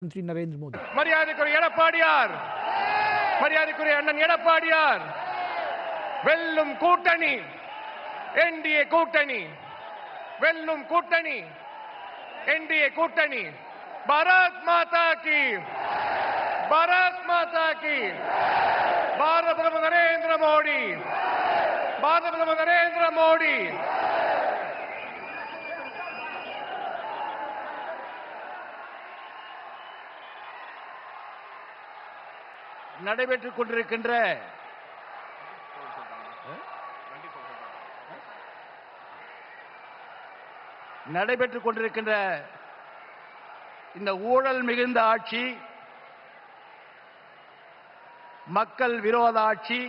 मंत्री नरेंद्र मोदी மரியாதைக்குரிய எடப்பாடியார் மரியாதைக்குரிய அண்ணன் எடப்பாடியார் வெல்லும் கூட்டணி என்டிஏ கூட்டணி வெல்லும் கூட்டணி என்டிஏ கூட்டணி பாரத் மாதா கி பாரத் மாதா கி பாரத பிரதமர் நரேந்திர மோடி பாரத பிரதமர் நரேந்திர மோடி நடைபெற்றுக் கொண்டிருக்கின்ற இந்த ஊழல் மிகுந்த ஆட்சி, மக்கள் விரோத ஆட்சி,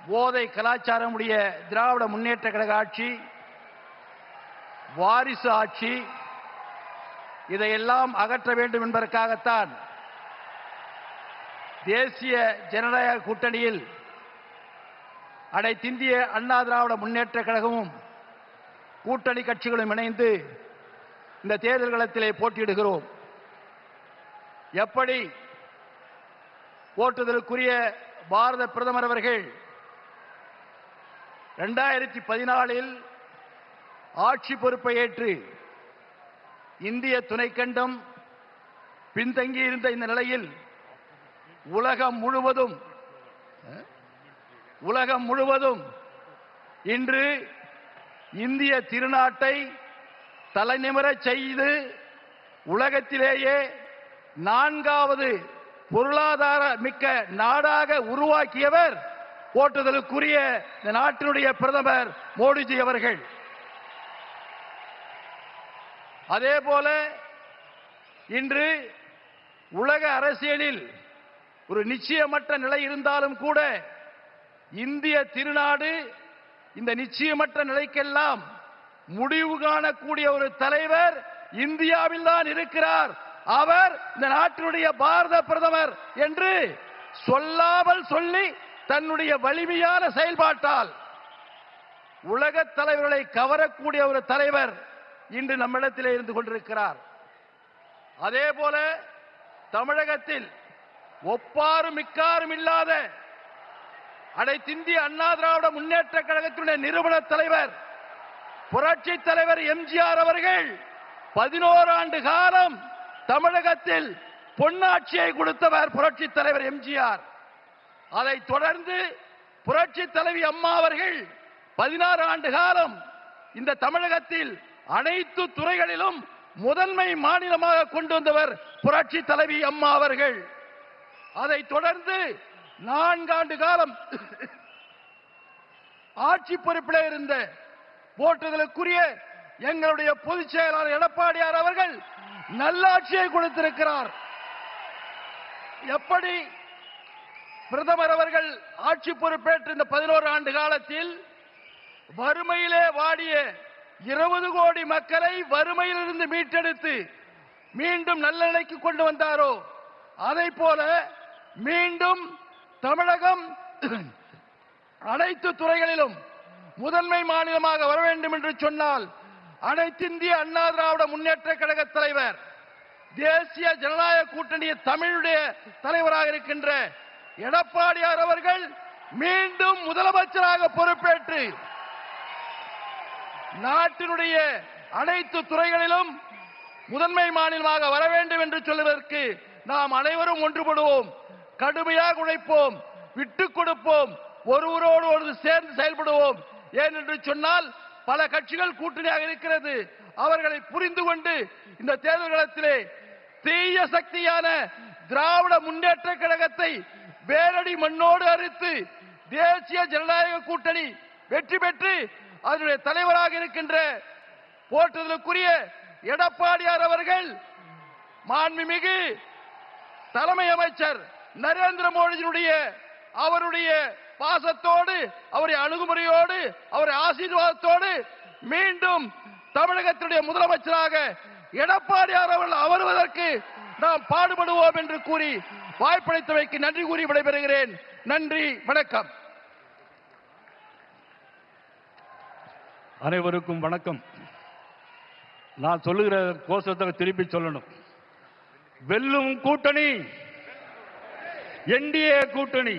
போதை கலாச்சாரம் உடைய திராவிட முன்னேற்ற கழக ஆட்சி, வாரிசு ஆட்சி, இதையெல்லாம் அகற்ற வேண்டும் என்பதற்காகத்தான் தேசிய ஜனநாயக கூட்டணியில் அனைத்திந்திய அண்ணா திராவிட முன்னேற்ற கழகமும் கூட்டணி கட்சிகளும் இணைந்து இந்த தேர்தல் களத்திலே போட்டியிடுகிறோம். எப்படி போற்றுதலுக்குரிய பாரத பிரதமர் அவர்கள் 2014 ஆட்சி பொறுப்பை ஏற்று இந்திய துணைக்கண்டம் பின்தங்கியிருந்த இந்த நிலையில் உலகம் முழுவதும் இன்று இந்திய திருநாட்டை தலைநிமிரச் செய்து உலகத்திலேயே 4வது பொருளாதார மிக்க நாடாக உருவாக்கியவர் போற்றுதலுக்குரிய இந்த நாட்டினுடைய பிரதமர் மோடிஜி அவர்கள். அதேபோல இன்று உலக அரசியலில் ஒரு நிச்சயமற்ற நிலை இருந்தாலும் கூட இந்திய திருநாடு இந்த நிச்சயமற்ற நிலைக்கெல்லாம் முடிவு காணக்கூடிய ஒரு தலைவர் இந்தியாவில் தான் இருக்கிறார். அவர் இந்த நாட்டினுடைய பாரத பிரதமர் என்று சொல்லாமல் சொல்லி தன்னுடைய வலிமையான செயல்பாட்டால் உலக தலைவர்களை கவரக்கூடிய ஒரு தலைவர் இன்று நம்மிடத்திலே இருந்து கொண்டிருக்கிறார். அதே போல தமிழகத்தில் ஒப்பாரும் மிக்காரும் இல்லாத அனைத்திந்திய அண்ணா திராவிட முன்னேற்ற கழகத்தினுடைய நிறுவன தலைவர் புரட்சி தலைவர் எம்ஜிஆர் அவர்கள் 11 ஆண்டு காலம் தமிழகத்தில் பொன்னாட்சியை கொடுத்தவர் புரட்சி தலைவர் எம்ஜிஆர். அதைத் தொடர்ந்து புரட்சி தலைவி அம்மா அவர்கள் 16 ஆண்டு காலம் இந்த தமிழகத்தில் அனைத்து துறைகளிலும் முதன்மை மாநிலமாக கொண்டு வந்தவர் புரட்சி தலைவி அம்மா அவர்கள். அதைத் தொடர்ந்து 4 ஆண்டு காலம் ஆட்சி பொறுப்பிலே இருந்த போற்றுதலுக்குரிய எங்களுடைய பொதுச் செயலாளர் எடப்பாடியார் அவர்கள் நல்லாட்சியை கொடுத்திருக்கிறார். எப்படி பிரதமர் அவர்கள் ஆட்சி பொறுப்பேற்ற இந்த 11 ஆண்டு காலத்தில் வறுமையிலே வாடிய 20 கோடி மக்களை வறுமையிலிருந்து மீட்டெடுத்து மீண்டும் நல்ல நிலைக்கு கொண்டு வந்தாரோ, அதை போல மீண்டும் தமிழகம் அனைத்து துறைகளிலும் முதன்மை மாநிலமாக வர வேண்டும் என்று சொன்னால் அனைத்திந்திய அண்ணா திராவிட முன்னேற்ற கழக தலைவர், தேசிய ஜனநாயக கூட்டணி தமிழுடைய தலைவராக இருக்கின்ற எடப்பாடியார் அவர்கள் மீண்டும் முதலமைச்சராக பொறுப்பேற்று நாட்டினுடைய அனைத்து துறைகளிலும் முதன்மை மாநிலமாக வர வேண்டும் என்று சொல்வதற்கு நாம் அனைவரும் ஒன்றுபடுவோம், கடுமையாக உழைப்போம், விட்டுக் கொடுப்போம், ஒருவரோடு ஒரு சேர்ந்து செயல்படுவோம். ஏனென்று சொன்னால் பல கட்சிகள் கூட்டணியாக இருக்கிறது. அவர்களை புரிந்து கொண்டு இந்த தேர்தல் களத்திலே தீய சக்தியான திராவிட முன்னேற்ற கழகத்தை வேரடி மண்ணோடு அறுத்து தேசிய ஜனநாயக கூட்டணி வெற்றி பெற்று அதனுடைய தலைவராக இருக்கின்ற போற்றுதலுக்குரிய எடப்பாடியார் அவர்கள் மாண்புமிகு தலைமை அமைச்சர் நரேந்திர மோடியினுடைய அவருடைய பாசத்தோடு, அவருடைய அணுகுமுறையோடு, அவருடைய ஆசீர்வாதத்தோடு மீண்டும் தமிழகத்தினுடைய முதலமைச்சராக எடப்பாடியார் அவர்கள் அமர்வதற்கு நாம் பாடுபடுவோம் என்று கூறி வாய்ப்பளித்தமைக்கு நன்றி கூறி விடைபெறுகிறேன். நன்றி, வணக்கம். அனைவருக்கும் வணக்கம். நான் சொல்லுகிற கோஷத்தை திருப்பி சொல்லணும். வெல்லும் கூட்டணி என்டிஏ கூட்டணி,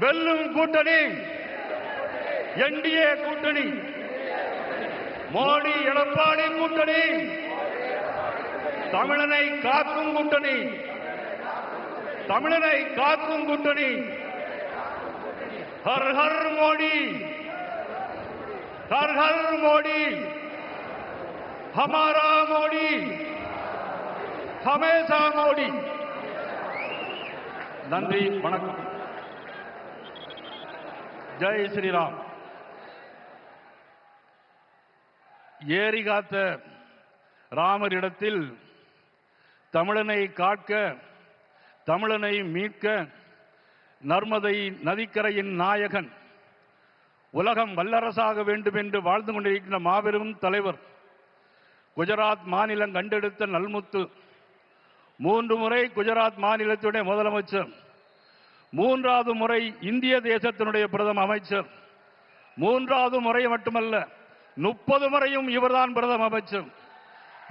வெல்லும் கூட்டணி என்டிஏ கூட்டணி, மோடி எடப்பாடி கூட்டணி, தமிழனை காக்கும் கூட்டணி, தமிழனை காக்கும் கூட்டணி. ஹர் ஹர் மோடி, हर हर मोदी, हमारा मोदी, हमेशा मोदी. நன்றி, வணக்கம். ஜெய் ஸ்ரீராம். ஏரி காத்த ராமரிடத்தில் தமிழனை காக்க, தமிழனை மீட்க நர்மதை நதிக்கரையின் நாயகன், உலகம் வல்லரசாக வேண்டும் என்று வாழ்ந்து கொண்டிருக்கின்ற மாபெரும் தலைவர், குஜராத் மாநிலம் கண்டெடுத்த நல்முத்து, 3 முறை குஜராத் மாநிலத்துடைய முதலமைச்சர், 3வது முறை இந்திய தேசத்தினுடைய பிரதம அமைச்சர், 3வது முறை மட்டுமல்ல 30 முறையும் இவர்தான் பிரதம அமைச்சர்.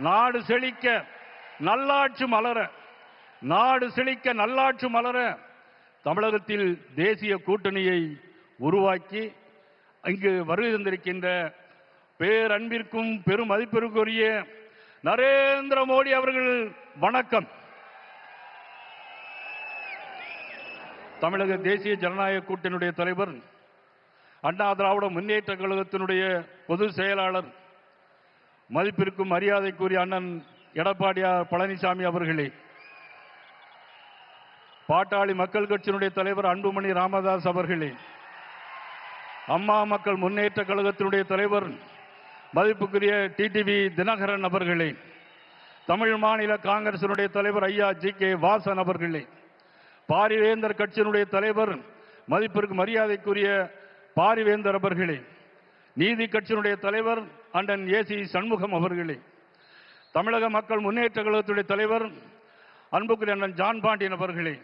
நாடு செழிக்க நல்லாட்சி மலர, நாடு செழிக்க நல்லாட்சி மலர தமிழகத்தில் தேசிய கூட்டணியை உருவாக்கி இங்கு வருகை தந்திருக்கின்ற பேரன்பிற்கும் பெரும் மதிப்பிற்குரிய நரேந்திர மோடி அவர்கள் வணக்கம். தமிழக தேசிய ஜனநாயக கூட்டணியுடைய தலைவர், அண்ணா திராவிட முன்னேற்ற கழகத்தினுடைய பொதுச் செயலாளர், மதிப்பிற்கும் மரியாதைக்குரிய அண்ணன் எடப்பாடியார் பழனிசாமி அவர்களே, பாட்டாளி மக்கள் கட்சியினுடைய தலைவர் அன்புமணி ராமதாஸ் அவர்களே, அம்மா மக்கள் முன்னேற்ற கழகத்தினுடைய தலைவர் மதிப்புக்குரிய டிடிவி தினகரன் அவர்களே, தமிழ் மாநில காங்கிரசினுடைய தலைவர் ஐயா ஜி.கே. வாசன் அவர்களே, பாரிவேந்தர் கட்சியினுடைய தலைவர் மதிப்பிற்கு மரியாதைக்குரிய பாரிவேந்தர் அவர்களே, நீதி கட்சியினுடைய தலைவர் அண்ணன் ஏசி சண்முகம் அவர்களே, தமிழக மக்கள் முன்னேற்ற கழகத்துடைய தலைவர் அன்புக்குரிய அண்ணன் ஜான் பாண்டியன் அவர்களே,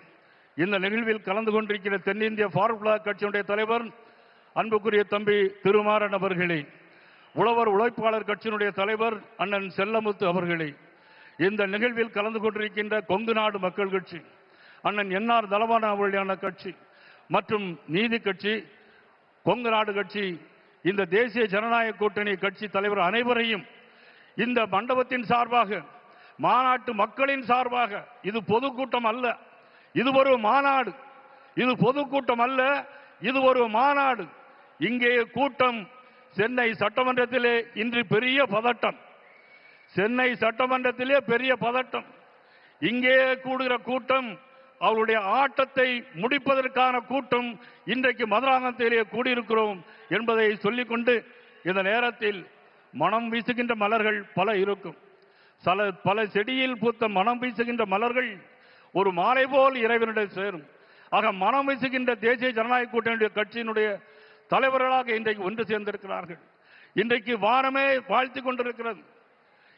இந்த நிகழ்வில் கலந்து கொண்டிருக்கிற தென்னிந்திய ஃபார்வர்ட் பிளாக் கட்சியினுடைய தலைவர் அன்புக்குரிய தம்பி திருமாறன் அவர்களே, உழவர் உழைப்பாளர் கட்சியினுடைய தலைவர் அண்ணன் செல்லமுத்து அவர்களே, இந்த நிகழ்வில் கலந்து கொண்டிருக்கின்ற கொங்கு நாடு மக்கள் கட்சி அண்ணன் என்ஆர் தலவான அவர்களுடைய கட்சி மற்றும் நீதி கட்சி, கொங்கு நாடு கட்சி, இந்த தேசிய ஜனநாயக கூட்டணி கட்சி தலைவர் அனைவரையும் இந்த மண்டபத்தின் சார்பாக, மாநாட்டு மக்களின் சார்பாக, இது பொதுக்கூட்டம் அல்ல, இது ஒரு மாநாடு, இது பொதுக்கூட்டம் அல்ல, இது ஒரு மாநாடு. இங்கே கூட்டம் சென்னை சட்டமன்றத்திலே இன்று பெரிய பதட்டம், சென்னை சட்டமன்றத்திலே பெரிய பதட்டம். இங்கே கூடுகிற கூட்டம் அவருடைய ஆட்டத்தை முடிப்பதற்கான கூட்டம். இன்றைக்கு மதுராந்தகத்திலே கூடியிருக்கிறோம் என்பதை சொல்லிக்கொண்டு, இந்த நேரத்தில் மனம் வீசுகின்ற மலர்கள் பல இருக்கும். பல செடியில் பூத்த மனம் வீசுகின்ற மலர்கள் ஒரு மாலை போல் இறைவனிடம் சேரும். ஆக மனம் வீசுகின்ற தேசிய ஜனநாயக கூட்டணியுடைய கட்சியினுடைய தலைவர்களாக இன்றைக்கு ஒன்று சேர்ந்திருக்கிறார்கள். இன்றைக்கு வானமே வாழ்த்து கொண்டிருக்கிறது.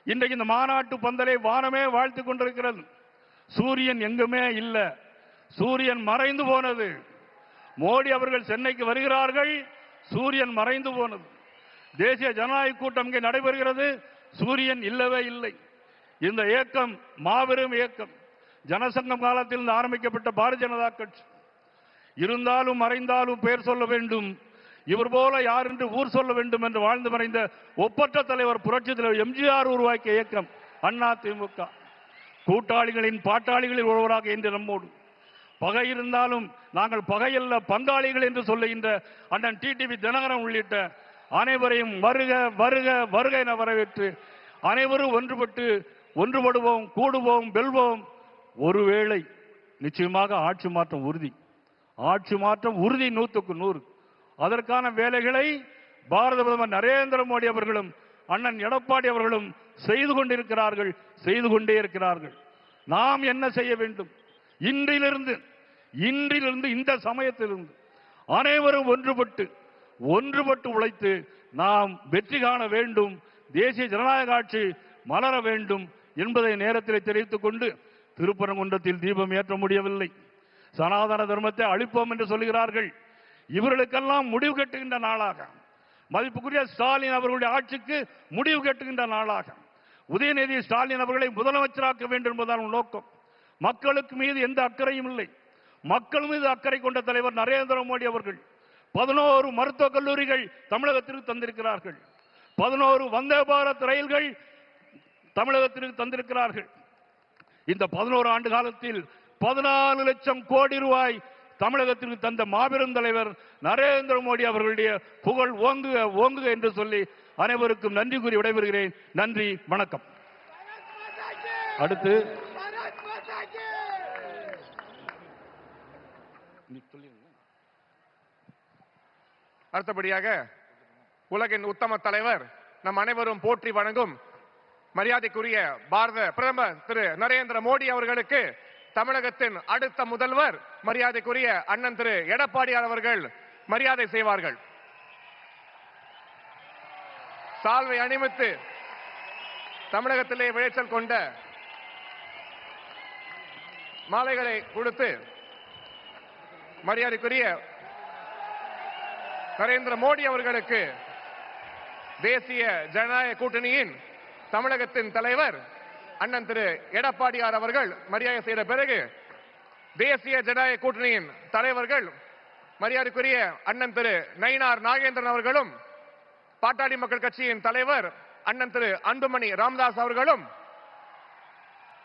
இன்றைக்கு இந்த மாநாட்டு பந்தலை வானமே வாழ்த்து கொண்டிருக்கிறது. சூரியன் எங்குமே இல்லை, சூரியன் மறைந்து போனது. மோடி அவர்கள் சென்னைக்கு வருகிறார்கள், சூரியன் மறைந்து போனது. தேசிய ஜனநாயக கூட்டம் இங்கே நடைபெறுகிறது, சூரியன் இல்லவே இல்லை. இந்த இயக்கம் மாபெரும் இயக்கம். ஜனசங்கம் காலத்தில் ஆரம்பிக்கப்பட்ட பாரதிய ஜனதா கட்சி. இருந்தாலும் மறைந்தாலும் பெயர் சொல்ல வேண்டும், இவர் போல யார் என்று ஊர் சொல்ல வேண்டும் என்று வாழ்ந்து மறைந்த ஒப்பற்ற தலைவர் புரட்சி தலைவர் எம்ஜிஆர் உருவாக்கிய இயக்கம் அண்ணா திமுக. கூட்டாளிகளின் பாட்டாளிகளில் ஒருவராக இன்று நம்மோடு. பகை இருந்தாலும் நாங்கள் பகையல்ல பங்காளிகள் என்று சொல்லுகின்ற அண்ணன் டிடிவி தினகரன் உள்ளிட்ட அனைவரையும் வருக வருக வருக என வரவேற்று அனைவரும் ஒன்றுபடுவோம், கூடுவோம், வெல்வோம். ஒருவேளை நிச்சயமாக ஆட்சி மாற்றம் உறுதி, ஆட்சி மாற்றம் உறுதி 100க்கு 100. அதற்கான வேலைகளை பாரத பிரதமர் நரேந்திர மோடி அவர்களும் அண்ணன் எடப்பாடி அவர்களும் செய்து கொண்டிருக்கிறார்கள், செய்து கொண்டே இருக்கிறார்கள். நாம் என்ன செய்ய வேண்டும்? இன்றிலிருந்து இந்த சமயத்திலிருந்து அனைவரும் ஒன்றுபட்டு உழைத்து நாம் வெற்றி காண வேண்டும், தேசிய ஜனநாயக ஆட்சி மலர வேண்டும் என்பதை நேரத்தில் தெரிவித்துக் கொண்டு, திருப்பரங்குன்றத்தில் தீபம் ஏற்ற முடியவில்லை, சனாதன தர்மத்தை அழிப்போம் என்று சொல்கிறார்கள். இவர்களுக்கெல்லாம் முடிவு கட்டுகின்ற நாளாக, மதிப்புக்குரிய ஸ்டாலின் அவர்களுடைய ஆட்சிக்கு முடிவு கட்டுகின்ற நாளாக, உதயநிதி ஸ்டாலின் அவர்களை முதலமைச்சராக்க வேண்டும் என்பதான நோக்கம். மக்களுக்கு மீது எந்த அக்கறையும் இல்லை. மக்கள் மீது அக்கறை கொண்ட தலைவர் நரேந்திர மோடி அவர்கள் 11 மருத்துவக் கல்லூரிகள் தமிழகத்திற்கு தந்திருக்கிறார்கள். 11 வந்தே பாரத் ரயில்கள் தமிழகத்திற்கு தந்திருக்கிறார்கள். இந்த 11 ஆண்டு காலத்தில் 14 லட்சம் கோடி ரூபாய் தமிழகத்திற்கு தந்த மாபெரும் தலைவர் நரேந்திர மோடி அவர்களுடைய புகழ் ஓங்குக ஓங்குக என்று சொல்லி அனைவருக்கும் நன்றி கூறி விடைபெறுகிறேன். நன்றி, வணக்கம். அடுத்து அடுத்தபடியாக உலகின் உத்தம தலைவர், நம் அனைவரும் போற்றி வணங்கும் மரியாதைக்குரிய பாரத பிரதமர் திரு நரேந்திர மோடி அவர்களுக்கு தமிழகத்தின் அடுத்த முதல்வர் மரியாதைக்குரிய அண்ணன் திரு எடப்பாடியார் அவர்கள் மரியாதை செய்வார்கள். சால்வை அணிவித்து தமிழகத்திலே விளைச்சல் கொண்ட மாலைகளை கொடுத்து மரியாதைக்குரிய நரேந்திர மோடி அவர்களுக்கு தேசிய ஜனநாயக கூட்டணியின் தமிழகத்தின் தலைவர் அண்ணன் திரு எடப்பாடியார் அவர்கள் மரியாதை செய்த பிறகு தேசிய ஜனநாயக கூட்டணியின் தலைவர்கள் மரியாதைக்குரிய அண்ணன் திரு நயினார் நாகேந்திரன் அவர்களும், பாட்டாளி மக்கள் கட்சியின் தலைவர் அண்ணன் திரு அன்புமணி ராமதாஸ் அவர்களும்,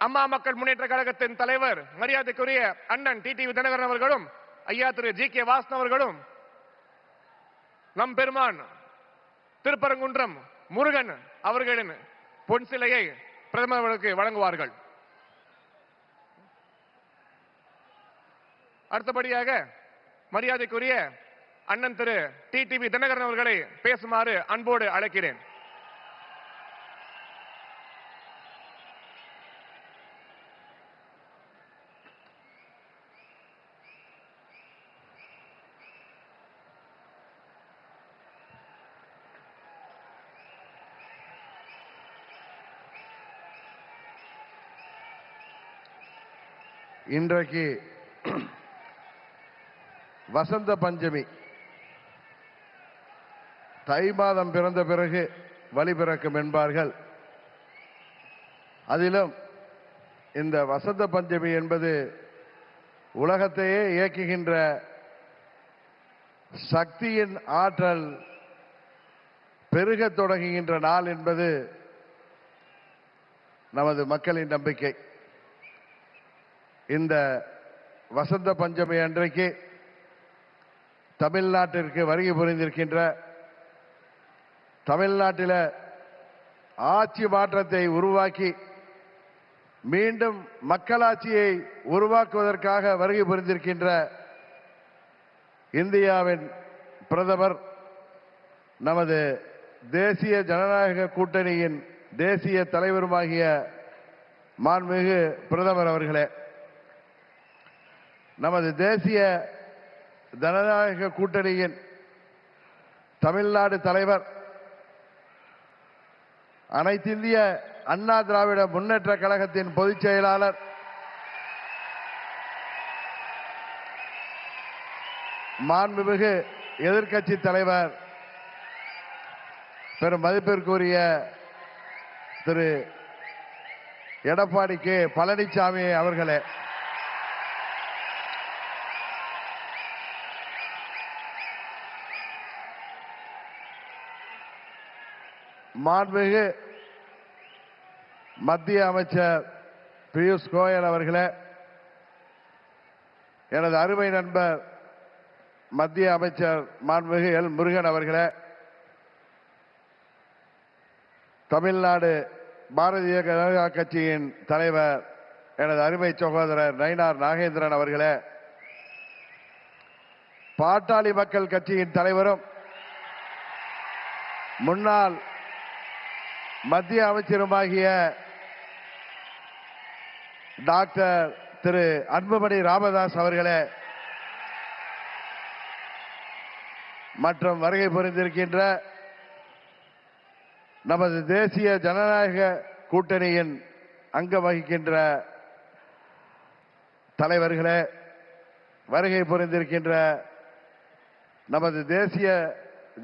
அம்மா மக்கள் முன்னேற்ற கழகத்தின் தலைவர் மரியாதைக்குரிய அண்ணன் டிடிவி தினகரன் அவர்களும், ஐயா திரு ஜி.கே. வாசன் அவர்களும், நம் பெருமான் திருப்பரங்குன்றம் முருகன் அவர்களின் பொன் சிலையை பிரதமருக்கு வழங்குவார்கள். அடுத்தபடியாக மரியாதைக்குரிய அண்ணன் திரு டிடிவி தினகரன் அவர்களை பேசுமாறு அன்போடு அழைக்கிறேன். இன்றைக்கு வசந்த பஞ்சமி. தை மாதம் பிறந்த பிறகு வழி பிறக்கும் என்பார்கள். அதிலும் இந்த வசந்த பஞ்சமி என்பது உலகத்தையே இயக்குகின்ற சக்தியின் ஆற்றல் பெருகத் தொடங்குகின்ற நாள் என்பது நமது மக்களின் நம்பிக்கை. இந்த வசந்த பஞ்சமி அன்றைக்கு தமிழ்நாட்டிற்கு வருகை புரிந்திருக்கின்ற, தமிழ்நாட்டில் ஆட்சி மாற்றத்தை உருவாக்கி மீண்டும் மக்களாட்சியை உருவாக்குவதற்காக வருகை புரிந்திருக்கின்ற இந்தியாவின் பிரதமர், நமது தேசிய ஜனநாயக கூட்டணியின் தேசிய தலைவருமாகிய மாண்புமிகு பிரதமர் அவர்களே, நமது தேசிய ஜனநாயக கூட்டணியின் தமிழ்நாடு தலைவர், அனைத்திந்திய அண்ணா திராவிட முன்னேற்ற கழகத்தின் பொதுச் செயலாளர், மாண்புமிகு எதிர்க்கட்சி தலைவர், பெரும் மதிப்பிற்குரிய திரு எடப்பாடி கே. பழனிசாமி அவர்களே, மாண்புமிகு மத்திய அமைச்சர் பியூஷ் கோயல் அவர்களே, எனது அருமை நண்பர் மத்திய அமைச்சர் மாண்புமிகு எல். முருகன் அவர்களே, தமிழ்நாடு பாரதிய ஜனதா கட்சியின் தலைவர் எனது அருமை சகோதரர் நயினார் நாகேந்திரன் அவர்களே, பாட்டாளி மக்கள் கட்சியின் தலைவரும் முன்னாள் மத்திய அமைச்சருமாகிய டாக்டர் திரு அன்புமணி ராமதாஸ் அவர்களே, மற்றும் வருகை புரிந்திருக்கின்ற நமது தேசிய ஜனநாயக கூட்டணியின் அங்கம் வகிக்கின்ற தலைவர்களே, வருகை புரிந்திருக்கின்ற நமது தேசிய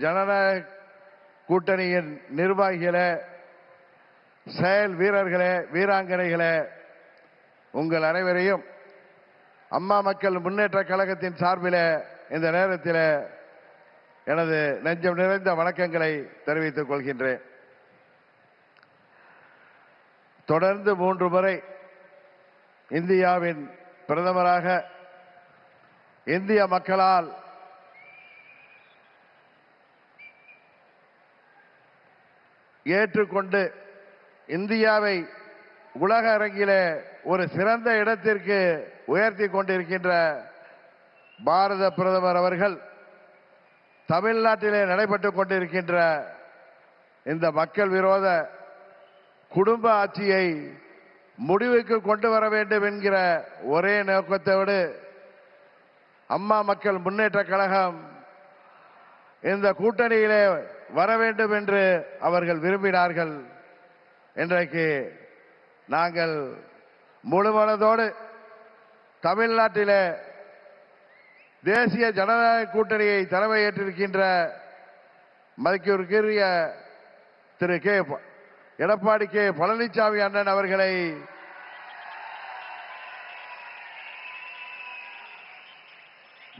ஜனநாயக கூட்டணியின் நிர்வாகிகளே, செயல் வீரர்களே, வீராங்கனைகளே, உங்கள் அனைவரையும் அம்மா மக்கள் முன்னேற்ற கழகத்தின் சார்பில் இந்த நேரத்தில் எனது நெஞ்சம் நிறைந்த வணக்கங்களை தெரிவித்துக் கொள்கின்றேன். தொடர்ந்து 3 முறை இந்தியாவின் பிரதமராக இந்திய மக்களால் ஏற்றுக்கொண்டு இந்தியாவை உலக அரங்கிலே ஒரு சிறந்த இடத்திற்கு உயர்த்தி கொண்டிருக்கின்ற பாரத பிரதமர் அவர்கள் தமிழ்நாட்டிலே நடைபெற்றுக் கொண்டிருக்கின்ற இந்த மக்கள் விரோத குடும்ப ஆட்சியை முடிவுக்கு கொண்டு வர வேண்டும் என்கிற ஒரே நோக்கத்தோடு அம்மா மக்கள் முன்னேற்ற கழகம் இந்த கூட்டணியிலே வர வேண்டும் என்று அவர்கள் விரும்பினார்கள். இன்றைக்கு நாங்கள் முழுமனதோடு தமிழ்நாட்டிலே தேசிய ஜனநாயக கூட்டணியை தலைமையேற்றிருக்கின்ற மதிப்பிற்குரிய திரு எடப்பாடி கே பழனிசாமி அண்ணன் அவர்களை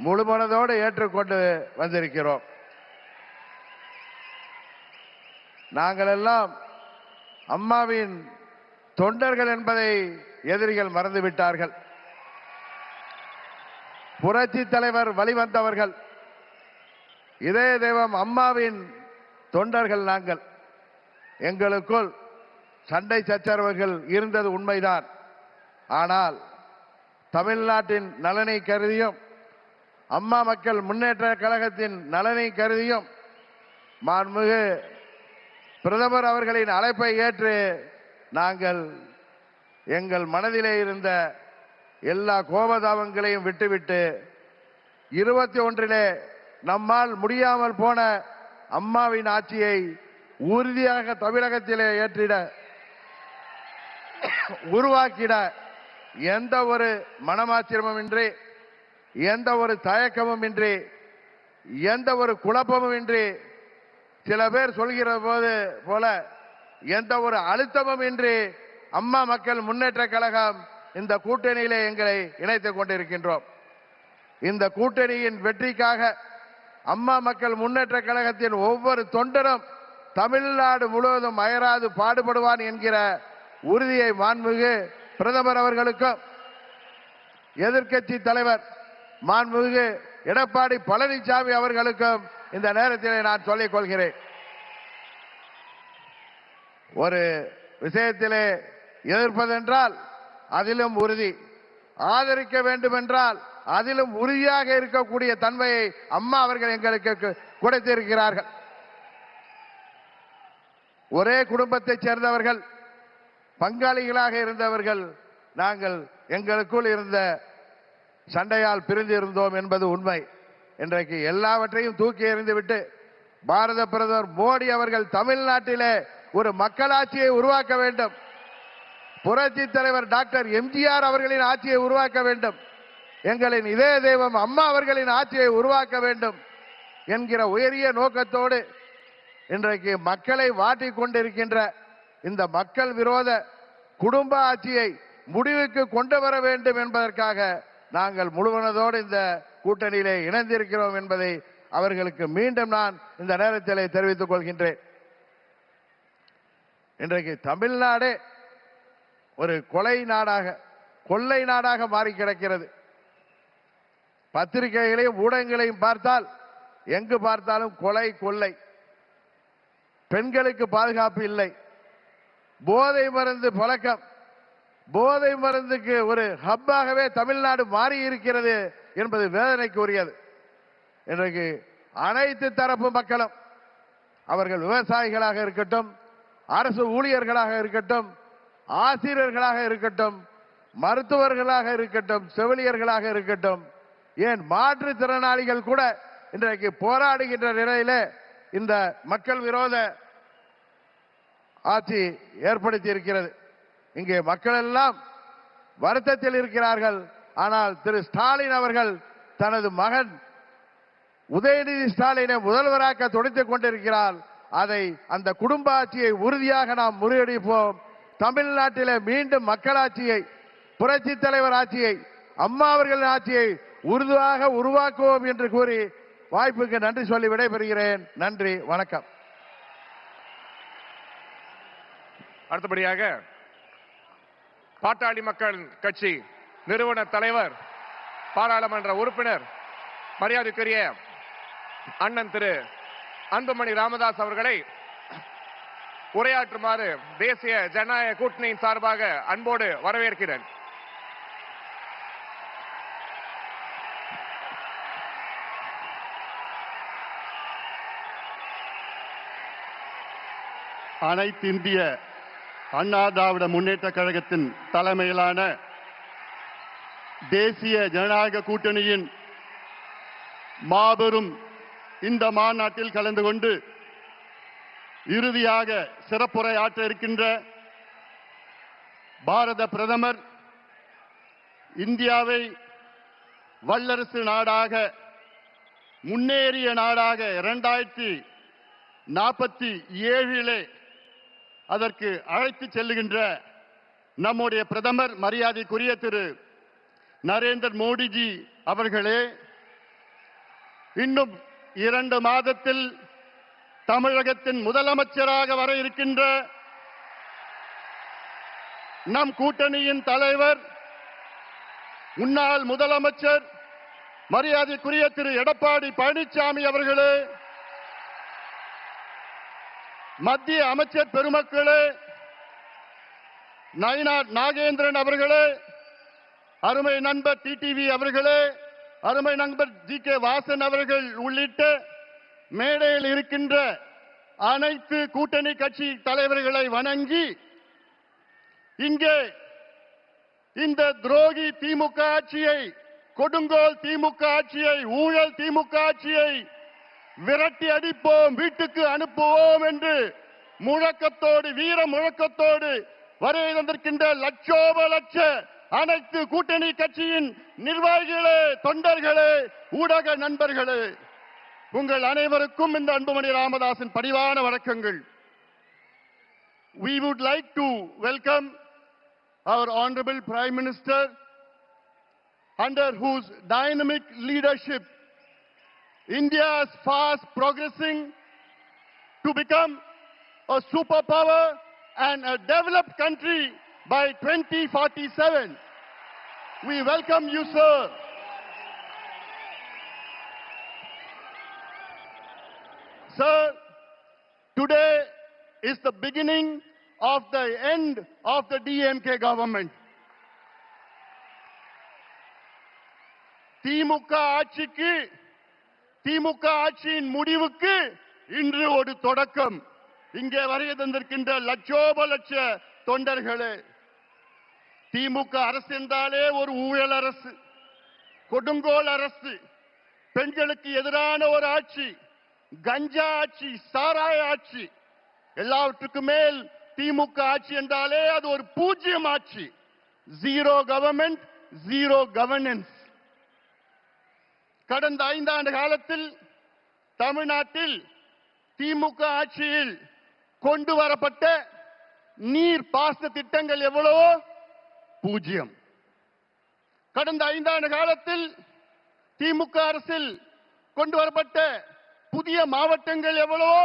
முழுமனதோடு ஏற்றுக்கொண்டு வந்திருக்கிறோம். நாங்கள் எல்லாம் அம்மாவின் தொண்டர்கள் என்பதை எதிரிகள் மறந்துவிட்டார்கள். புரட்சி தலைவர் வழிவந்தவர்கள், இதய தெய்வம் அம்மாவின் தொண்டர்கள் நாங்கள். எங்களுக்குள் சண்டை சச்சரவுகள் இருந்தது உண்மைதான். ஆனால் தமிழ்நாட்டின் நலனை கருதியும் அம்மா மக்கள் முன்னேற்ற கழகத்தின் நலனை கருதியும் மாண்புமிகு பிரதமர் அவர்களின் அழைப்பை ஏற்று நாங்கள் எங்கள் மனதிலே இருந்த எல்லா கோபதாபங்களையும் விட்டுவிட்டு 21 நம்மால் முடியாமல் போன அம்மாவின் ஆட்சியை உறுதியாக தமிழகத்திலே ஏற்றிட உருவாக்கிட எந்த ஒரு மனமாச்சரியமும் இன்றி, எந்த ஒரு தயக்கமும் இன்றி, எந்த ஒரு குழப்பமும் இன்றி, சில பேர் சொல்கிற போல எந்த ஒரு அழுத்தமும் இன்றி அம்மா மக்கள் முன்னேற்ற கழகம் இந்த கூட்டணியிலே எங்களை இணைத்துக் கொண்டிருக்கின்றோம். இந்த கூட்டணியின் வெற்றிக்காக அம்மா மக்கள் முன்னேற்ற கழகத்தின் ஒவ்வொரு தொண்டரும் தமிழ்நாடு முழுவதும் அயராது பாடுபடுவான் என்கிற உறுதியை மாண்புமிகு பிரதமர் அவர்களுக்கும் எதிர்க்கட்சி தலைவர் மாண்புமிகு எடப்பாடி பழனிசாமி அவர்களுக்கும் இந்த நேரத்திலே நான் சொல்லிக் கொள்கிறேன். ஒரு விஷயத்திலே எதிர்ப்பதென்றால் அதிலும் உறுதி, ஆதரிக்க வேண்டும் என்றால் அதிலும் உறுதியாக இருக்கக்கூடிய தன்மையை அம்மா அவர்கள் எங்களுக்கு கொடுத்திருக்கிறார்கள். ஒரே குடும்பத்தைச் சேர்ந்தவர்கள், பங்காளிகளாக இருந்தவர்கள் நாங்கள். எங்களுக்குள் இருந்த சண்டையால் பிரிந்து இருந்தோம் என்பது உண்மை. இன்றைக்கு எல்லாவற்றையும் தூக்கி எறிந்துவிட்டு பாரத பிரதமர் மோடி அவர்கள் தமிழ்நாட்டிலே ஒரு மக்களாட்சியை உருவாக்க வேண்டும், புரட்சி தலைவர் டாக்டர் எம்ஜிஆர் அவர்களின் ஆட்சியை உருவாக்க வேண்டும், எங்களின் இதய தெய்வம் அம்மா அவர்களின் ஆட்சியை உருவாக்க வேண்டும் என்கிற உயரிய நோக்கத்தோடு இன்றைக்கு மக்களை வாட்டிக் கொண்டிருக்கின்ற இந்த மக்கள் விரோத குடும்ப ஆட்சியை முடிவுக்கு கொண்டு வர வேண்டும் என்பதற்காக நாங்கள் முழுமனதோடு இந்த கூட்டணியிலே இணைந்திருக்கிறோம் என்பதை அவர்களுக்கு மீண்டும் நான் இந்த நேரத்திலே தெரிவித்துக் கொள்கின்றேன். இன்றைக்கு தமிழ்நாடே ஒரு கொலை நாடாக, கொள்ளை நாடாக மாறி கிடக்கிறது. பத்திரிகைகளையும் ஊடகங்களையும் பார்த்தால் எங்கு பார்த்தாலும் கொலை, கொள்ளை, பெண்களுக்கு பாதுகாப்பு இல்லை, போதை மருந்து பழக்கம், போதை மருந்துக்கு ஒரு ஹப்பாகவே தமிழ்நாடு மாறி இருக்கிறது என்பது வேதனைக்கு உரியது. இன்றைக்கு அனைத்து தரப்பு மக்களும், அவர்கள் விவசாயிகளாக இருக்கட்டும், அரசு ஊழியர்களாக இருக்கட்டும், ஆசிரியர்களாக இருக்கட்டும், மருத்துவர்களாக இருக்கட்டும், செவிலியர்களாக இருக்கட்டும், ஏன் மாற்றுத்திறனாளிகள் கூட இன்றைக்கு போராடுகின்ற நிலையிலே இந்த மக்கள் விரோத ஆட்சி ஏற்படுத்தி இருக்கிறது. இங்கே மக்கள் எல்லாம் வருத்தத்தில் இருக்கிறார்கள். ஆனால் திரு ஸ்டாலின் அவர்கள் தனது மகன் உதயநிதி ஸ்டாலினை முதல்வராக்க துடித்துக் கொண்டிருக்கிறார். அதை அந்த குடும்ப ஆட்சியை உறுதியாக நாம் முறியடிப்போம். தமிழ்நாட்டிலே மீண்டும் மக்களாட்சியை, புரட்சி தலைவர் ஆட்சியை, அம்மா அவர்களின் ஆட்சியை உறுதியாக உருவாக்குவோம் என்று கூறி வாய்ப்புக்கு நன்றி சொல்லி விடைபெறுகிறேன். நன்றி, வணக்கம். அடுத்தபடியாக பாட்டாளி மக்கள் கட்சி நிறுவன தலைவர், பாராளுமன்ற உறுப்பினர், மரியாதைக்குரிய அண்ணன் திரு அன்புமணி ராமதாஸ் அவர்களை உரையாற்றுமாறு தேசிய ஜனநாயக கூட்டணியின் சார்பாக அன்போடு வரவேற்கிறேன். அனைத்து இந்திய அண்ணா திராவிட முன்னேற்ற கழகத்தின் தலைமையிலான தேசிய ஜனநாயக கூட்டணியின் மாபெரும் இந்த மாநாட்டில் கலந்து கொண்டு இறுதியாக சிறப்புரை ஆற்ற இருக்கின்ற பாரத பிரதமர் இந்தியாவை வல்லரசு நாடாக, முன்னேறிய நாடாக 2047 அதற்கு அழைத்து செல்லுகின்ற நம்முடைய பிரதமர் மரியாதைக்குரிய திரு நரேந்திர மோடிஜி அவர்களே, இன்னும் 2 மாதத்தில் தமிழகத்தின் முதலமைச்சராக வர இருக்கின்ற நம் கூட்டணியின் தலைவர், முன்னாள் முதலமைச்சர் மரியாதைக்குரிய திரு எடப்பாடி பழனிசாமி அவர்களே, மத்திய அமைச்சர் பெருமக்களே, நயினார் நாகேந்திரன் அவர்களே, அருமை நண்பர் டிடிவி அவர்களே, அருமை நண்பர் ஜி.கே. வாசன் அவர்கள் உள்ளிட்ட மேடையில் இருக்கின்ற அனைத்து கூட்டணி கட்சி தலைவர்களை வணங்கி, இங்கே இந்த துரோகி திமுக ஆட்சியை, கொடுங்கோல் திமுக ஆட்சியை, ஊழல் திமுக ஆட்சியை விரட்டி அடிப்போம், வீட்டுக்கு அனுப்புவோம் என்று முழக்கத்தோடு, வீர முழக்கத்தோடு வருகை தந்திருக்கின்ற லட்சோப லட்ச அனைத்து கூட்டணி கட்சியின் நிர்வாகிகளே, தொண்டர்களே, ஊடக நண்பர்களே, உங்கள் அனைவருக்கும் இந்த அன்புமணி ராமதாஸின் பணிவான வணக்கங்கள். We would like to welcome our Honorable Prime Minister, under whose dynamic leadership India is fast progressing to become a superpower and a developed country by 2047. We welcome you, sir. Sir, today is the beginning of the end of the DMK government. திமுக ஆட்சியின் முடிவுக்கு இன்று ஒரு தொடக்கம். இங்கே வருகை தந்திருக்கின்ற லட்சோப லட்ச தொண்டர்களே, திமுக அரசு என்றாலே ஒரு ஊழல் அரசு, கொடுங்கோல் அரசு, பெண்களுக்கு எதிரான ஒரு ஆட்சி, கஞ்சா ஆட்சி, சாராய ஆட்சி, எல்லாவற்றுக்கும் மேல் திமுக ஆட்சி என்றாலே அது ஒரு பூஜ்யம் ஆட்சி. Zero government, zero governance. கடந்த 5 ஆண்டு காலத்தில் தமிழ்நாட்டில் திமுக ஆட்சியில் கொண்டு வரப்பட்ட நீர் பாசன திட்டங்கள் எவ்வளவோ? பூஜ்யம். கடந்த 5 ஆண்டு காலத்தில் திமுக அரசில் கொண்டு வரப்பட்ட புதிய மாவட்டங்கள் எவ்வளவோ?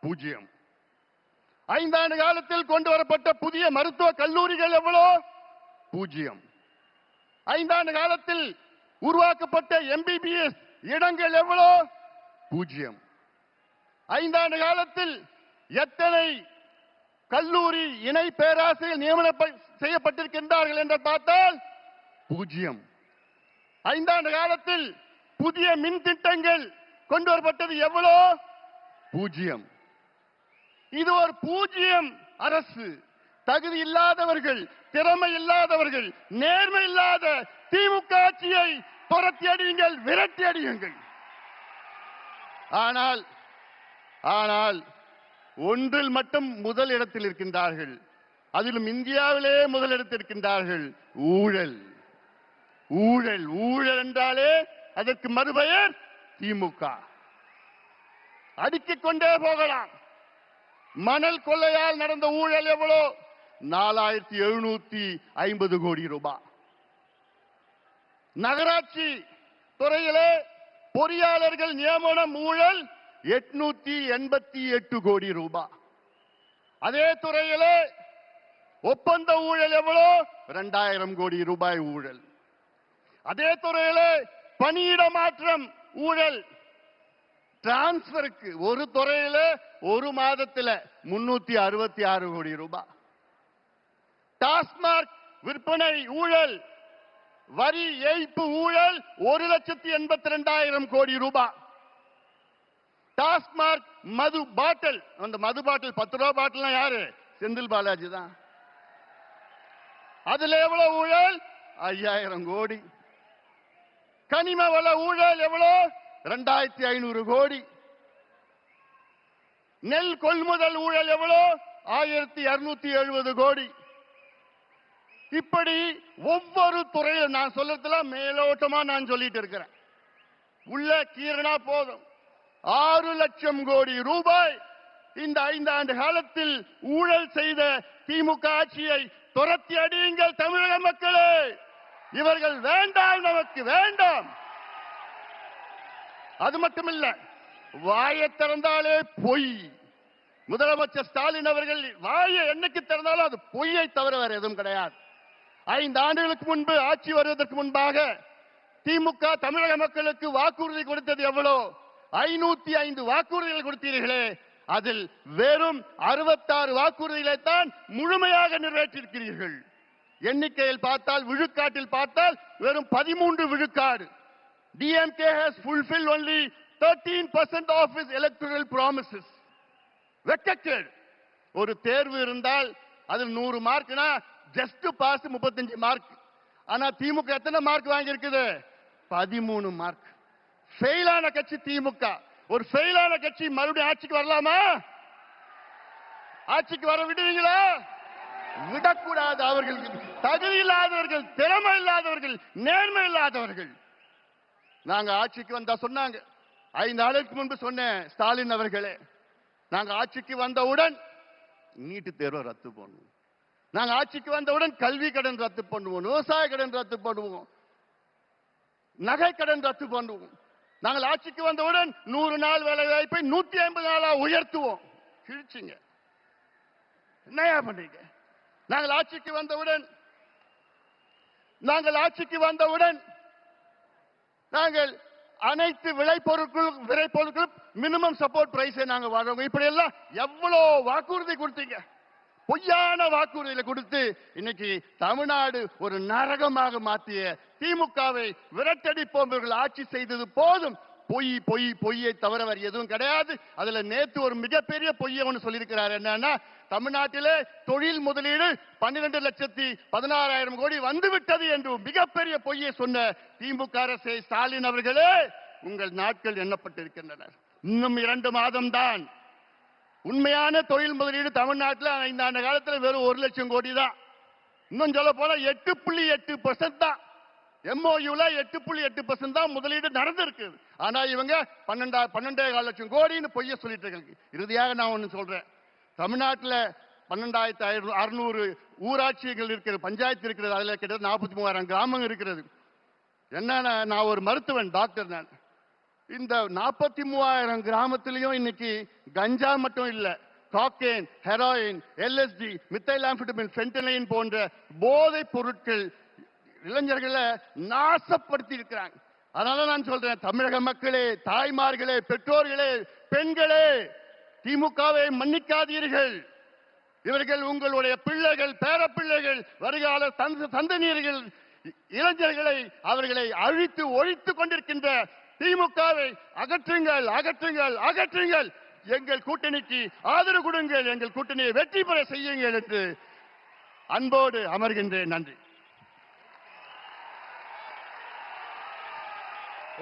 பூஜ்யம். 5 ஆண்டு காலத்தில் கொண்டு வரப்பட்ட புதிய மருத்துவ கல்லூரிகள் எவ்வளவோ? பூஜ்யம். 5 ஆண்டு காலத்தில் உருவாக்கப்பட்ட MBBS இடங்கள் எவ்வளோ? பூஜ்யம். 5 ஆண்டு காலத்தில் எத்தனை கல்லூரி இணை பேராசிரியர் நியமனம் செய்யப்பட்டிருக்கின்றார்கள் என்று பார்த்தால் பூஜ்யம். 5 ஆண்டு காலத்தில் புதிய மின் திட்டங்கள் கொண்டு வரப்பட்டது எவ்வளோ? பூஜ்யம். இது ஒரு பூஜ்யம் அரசு. தகுதி இல்லாதவர்கள், திறமை இல்லாதவர்கள், நேர்மை இல்லாத திமுக ஆட்சியை துரத்தி அடியுங்கள், விரட்டி அடியுங்கள். ஆனால் ஒன்றில் மட்டும் முதல் இடத்தில் இருக்கின்றார்கள், அதிலும் இந்தியாவிலே முதலிடத்தில் இருக்கின்றார்கள். ஊழல். ஊழல் ஊழல் என்றாலே அதற்கு மறுபெயர் திமுக. அடுக்கிக் கொண்டே போகலாம். மணல் கொள்ளையால் நடந்த ஊழல் எவ்வளோ? 4750 கோடி ரூபாய். நகராட்சி துறையிலே பொறியாளர்கள் நியமனம் ஊழல் 888 கோடி ரூபாய். அதே துறையிலே ஒப்பந்த ஊழல் எவ்வளோ? 2000 கோடி ரூபாய் ஊழல். அதே துறையிலே பணியிட மாற்றம் ஊழல், டிரான்ஸ்பருக்கு ஒரு துறையில ஒரு மாதத்தில் 366 கோடி ரூபாய். டாஸ்மாக் விற்பனை ஊழல், வரி ஏய்ப்பு ஊழல் 1,82,000 கோடி ரூபாய். டாஸ்மாக் மது பாட்டில், அந்த மது பாட்டில் 10 ரூபாய் பாட்டில் யாரு? செந்தில் பாலாஜி தான். அதுல எவ்வளவு ஊழல்? 5000 கோடி. கனிம வள ஊழல் எவ்வளவு? 2500 கோடி. நெல் கொள்முதல் ஊழல் எவ்வளவு? 1270 கோடி. இப்படி ஒவ்வொரு துறையில் நான் சொல்றதுல மேலோட்டமா நான் சொல்லிட்டு இருக்கிறேன். உள்ள கீரனா போதும் 6 லட்சம் கோடி ரூபாய் இந்த 5 ஆண்டு காலத்தில் ஊழல் செய்த திமுக ஆட்சியை துரத்தி அடியுங்கள் தமிழக மக்களே. இவர்கள் வேண்டாம், நமக்கு வேண்டாம். அது மட்டுமில்ல, வாயை திறந்தாலே பொய். முதலமைச்சர் ஸ்டாலின் அவர்கள் வாயை என்னைக்கு திறந்தாலும் அது பொய்யை தவிர வேற எதுவும் கிடையாது. 5 ஆண்டுகளுக்கு முன்பு ஆட்சி வருவதற்கு முன்பாக திமுக தமிழக மக்களுக்கு வாக்குறுதி கொடுத்தது எவ்வளோ? 505 வாக்குறுதிகள் கொடுத்தீர்களே, அதில் வெறும் 66 வாக்குறுதிகளை தான் முழுமையாக நிறைவேற்றியிருக்கிறீர்கள். எண்ணிக்கையில் பார்த்தால், விழுக்காட்டில் பார்த்தால் வெறும் 13 விழுக்காடு. DMK has fulfilled only 13% of its electoral promises. வெட்கக்கேடு. ஒரு தேர்வு இருந்தால் அதில் 100 மார்க்னா ஜஸ்ட் பாஸ் 35 மார்க். ஆனா திமுக எத்தனை மார்க் வாங்கி இருக்குது? 13 மார்க். ஃபெயிலான கட்சி திமுக. ஒரு ஃபெயிலான கட்சி மறுபடியும் ஆட்சிக்கு வரலாமா? ஆட்சிக்கு வர விடுவீங்களா? விடக்கூடாது. அவர்கள் தகுதி இல்லாதவர்கள், திறமை இல்லாதவர்கள், நேர்மை இல்லாதவர்கள். நாங்க ஆட்சிக்கு வந்தா சொன்னாங்க, 5 நாளுக்கு முன்பு சொன்னேன், ஸ்டாலின் அவர்களே, நாங்க ஆட்சிக்கு வந்தவுடன் நீட்டு தேர்வை ரத்து பண்ணுவோம், நாங்க ஆட்சிக்கு வந்தவுடன் கல்வி கடன் ரத்து பண்ணுவோம், விவசாய கடன் ரத்து பண்ணுவோம், நகை கடன் ரத்து பண்ணுவோம், நாங்கள் ஆட்சிக்கு வந்தவுடன் 100 நாள் வேலை வாய்ப்பை 150 நாளா உயர்த்துவோம். கிழிச்சிங்க. என்னையா பண்றீங்க? நாங்கள் ஆட்சிக்கு வந்தவுடன் நாங்கள் அனைத்து விளைபொருட்கள் மினிமம் சப்போர்ட் பிரைஸை நாங்க வழங்குவோம். இப்படி எல்லாம் எவ்வளவு வாக்குறுதி கொடுத்தீங்க? பொய்யான வாக்குறுதிகளை கொடுத்து இன்னைக்கு தமிழ்நாடு ஒரு நரகமாக மாற்றிய திமுகவை விரட்டடிப்போம். ஆட்சி செய்தது போதும். பொய் பொய் பொய்யை தவிர வேறு எதுவும் கிடையாது. அதுல நேத்து ஒரு மிகப்பெரிய பொய்யை ஒன்று சொல்லியிருக்கிறார். என்னன்னா, தமிழ்நாட்டிலே தொழில் முதலீடு 12,16,000 கோடி வந்துவிட்டது என்று மிகப்பெரிய பொய்யை சொன்ன திமுக அரசை ஸ்டாலின் அவர்களே, உங்கள் நாட்கள் எண்ணப்பட்டிருக்கின்றன. இன்னும் 2 மாதம் தான். உண்மையான தொழில் முதலீடு தமிழ்நாட்டில் 5 ஆண்டு காலத்தில் வெறும் 1 லட்சம் கோடி தான். இன்னும் சொல்ல போனா 8.8% தான். MOUல 8.8% தான் முதலீடு நடந்திருக்கு. ஆனா இவங்க 12.5 லட்சம் கோடின்னு பொய்ய சொல்லிட்டு இருக்காங்க. இறுதியாக நான் ஒண்ணு சொல்றேன். தமிழ்நாட்டில் 12,600 ஊராட்சிகள் இருக்கிறது, பஞ்சாயத்து இருக்கிறது. அதுல கிட்டத்தட்ட 43,000 கிராமம் இருக்கிறது. என்னன்னா, நான் ஒரு மருத்துவன், டாக்டர். நான் இந்த 43,000 கிராமத்திலையும் இன்னைக்கு கஞ்சா மட்டும் இல்ல, காக்கேன், ஹெராயின், LSD, மித்தைலாம்ஃபெட்டமின், ஃபென்டனைன் போன்ற போதைப் பொருட்கள் இளைஞர்களை நாசப்படுத்தி இருக்கிறாங்க. அதனால நான் சொல்றேன், தமிழக மக்களே, தாய்மார்களே, பெற்றோர்களே, பெண்களே, திமுகவை மன்னிக்காதீர்கள். இவர்கள் உங்களுடைய பிள்ளைகள், பேரப்பிள்ளைகள், வருகால சந்ததியர்கள், இளைஞர்களை அவர்களை அழித்து ஒழித்துக் கொண்டிருக்கின்ற திமுகவை அகற்றுங்கள், அகற்றுங்கள், அகற்றுங்கள். எங்கள் கூட்டணிக்கு ஆதரவு கொடுங்கள், எங்கள் கூட்டணியை வெற்றி பெற செய்யுங்கள் என்று அன்போடு அமர்கின்றேன். நன்றி.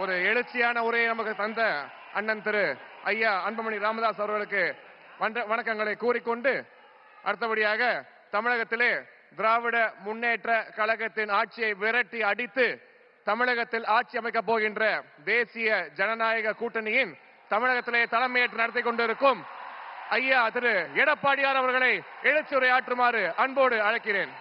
ஒரு எழுச்சியான உரையை நமக்கு தந்த அண்ணன் திரு ஐயா அன்புமணி ராமதாஸ் அவர்களுக்கு வணக்கங்களை கூறிக்கொண்டு, அடுத்தபடியாக தமிழகத்திலே திராவிட முன்னேற்ற கழகத்தின் ஆட்சியை விரட்டி அடித்து தமிழகத்தில் ஆட்சி அமைக்கப் போகின்ற தேசிய ஜனநாயக கூட்டணியின் தமிழகத்திலே தலைமையேற்று நடத்தி கொண்டிருக்கும் ஐயா திரு எடப்பாடியார் அவர்களை எழுச்சியுரையாற்றுமாறு அன்போடு அழைக்கிறேன்.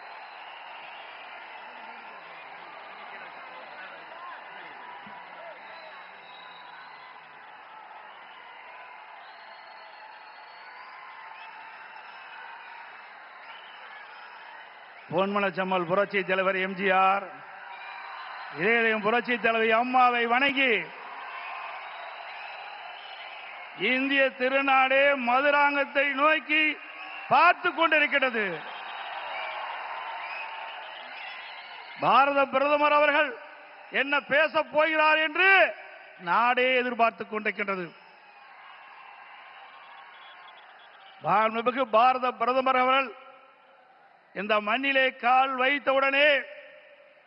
பொன்மனச்சம்மல் புரட்சி தலைவர் எம்ஜிஆர், இதயம் புரட்சி தலைவி அம்மாவை வணங்கி இந்திய திருநாடே மதுராங்கத்தை நோக்கி பார்த்து கொண்டிருக்கிறது. பாரத பிரதமர் அவர்கள் என்ன பேச போகிறார் என்று நாடே எதிர்பார்த்துக் கொண்டிருக்கின்றது. பாரத பிரதமர் அவர்கள் இந்த மண்ணிலே கால் வைத்தவுடனே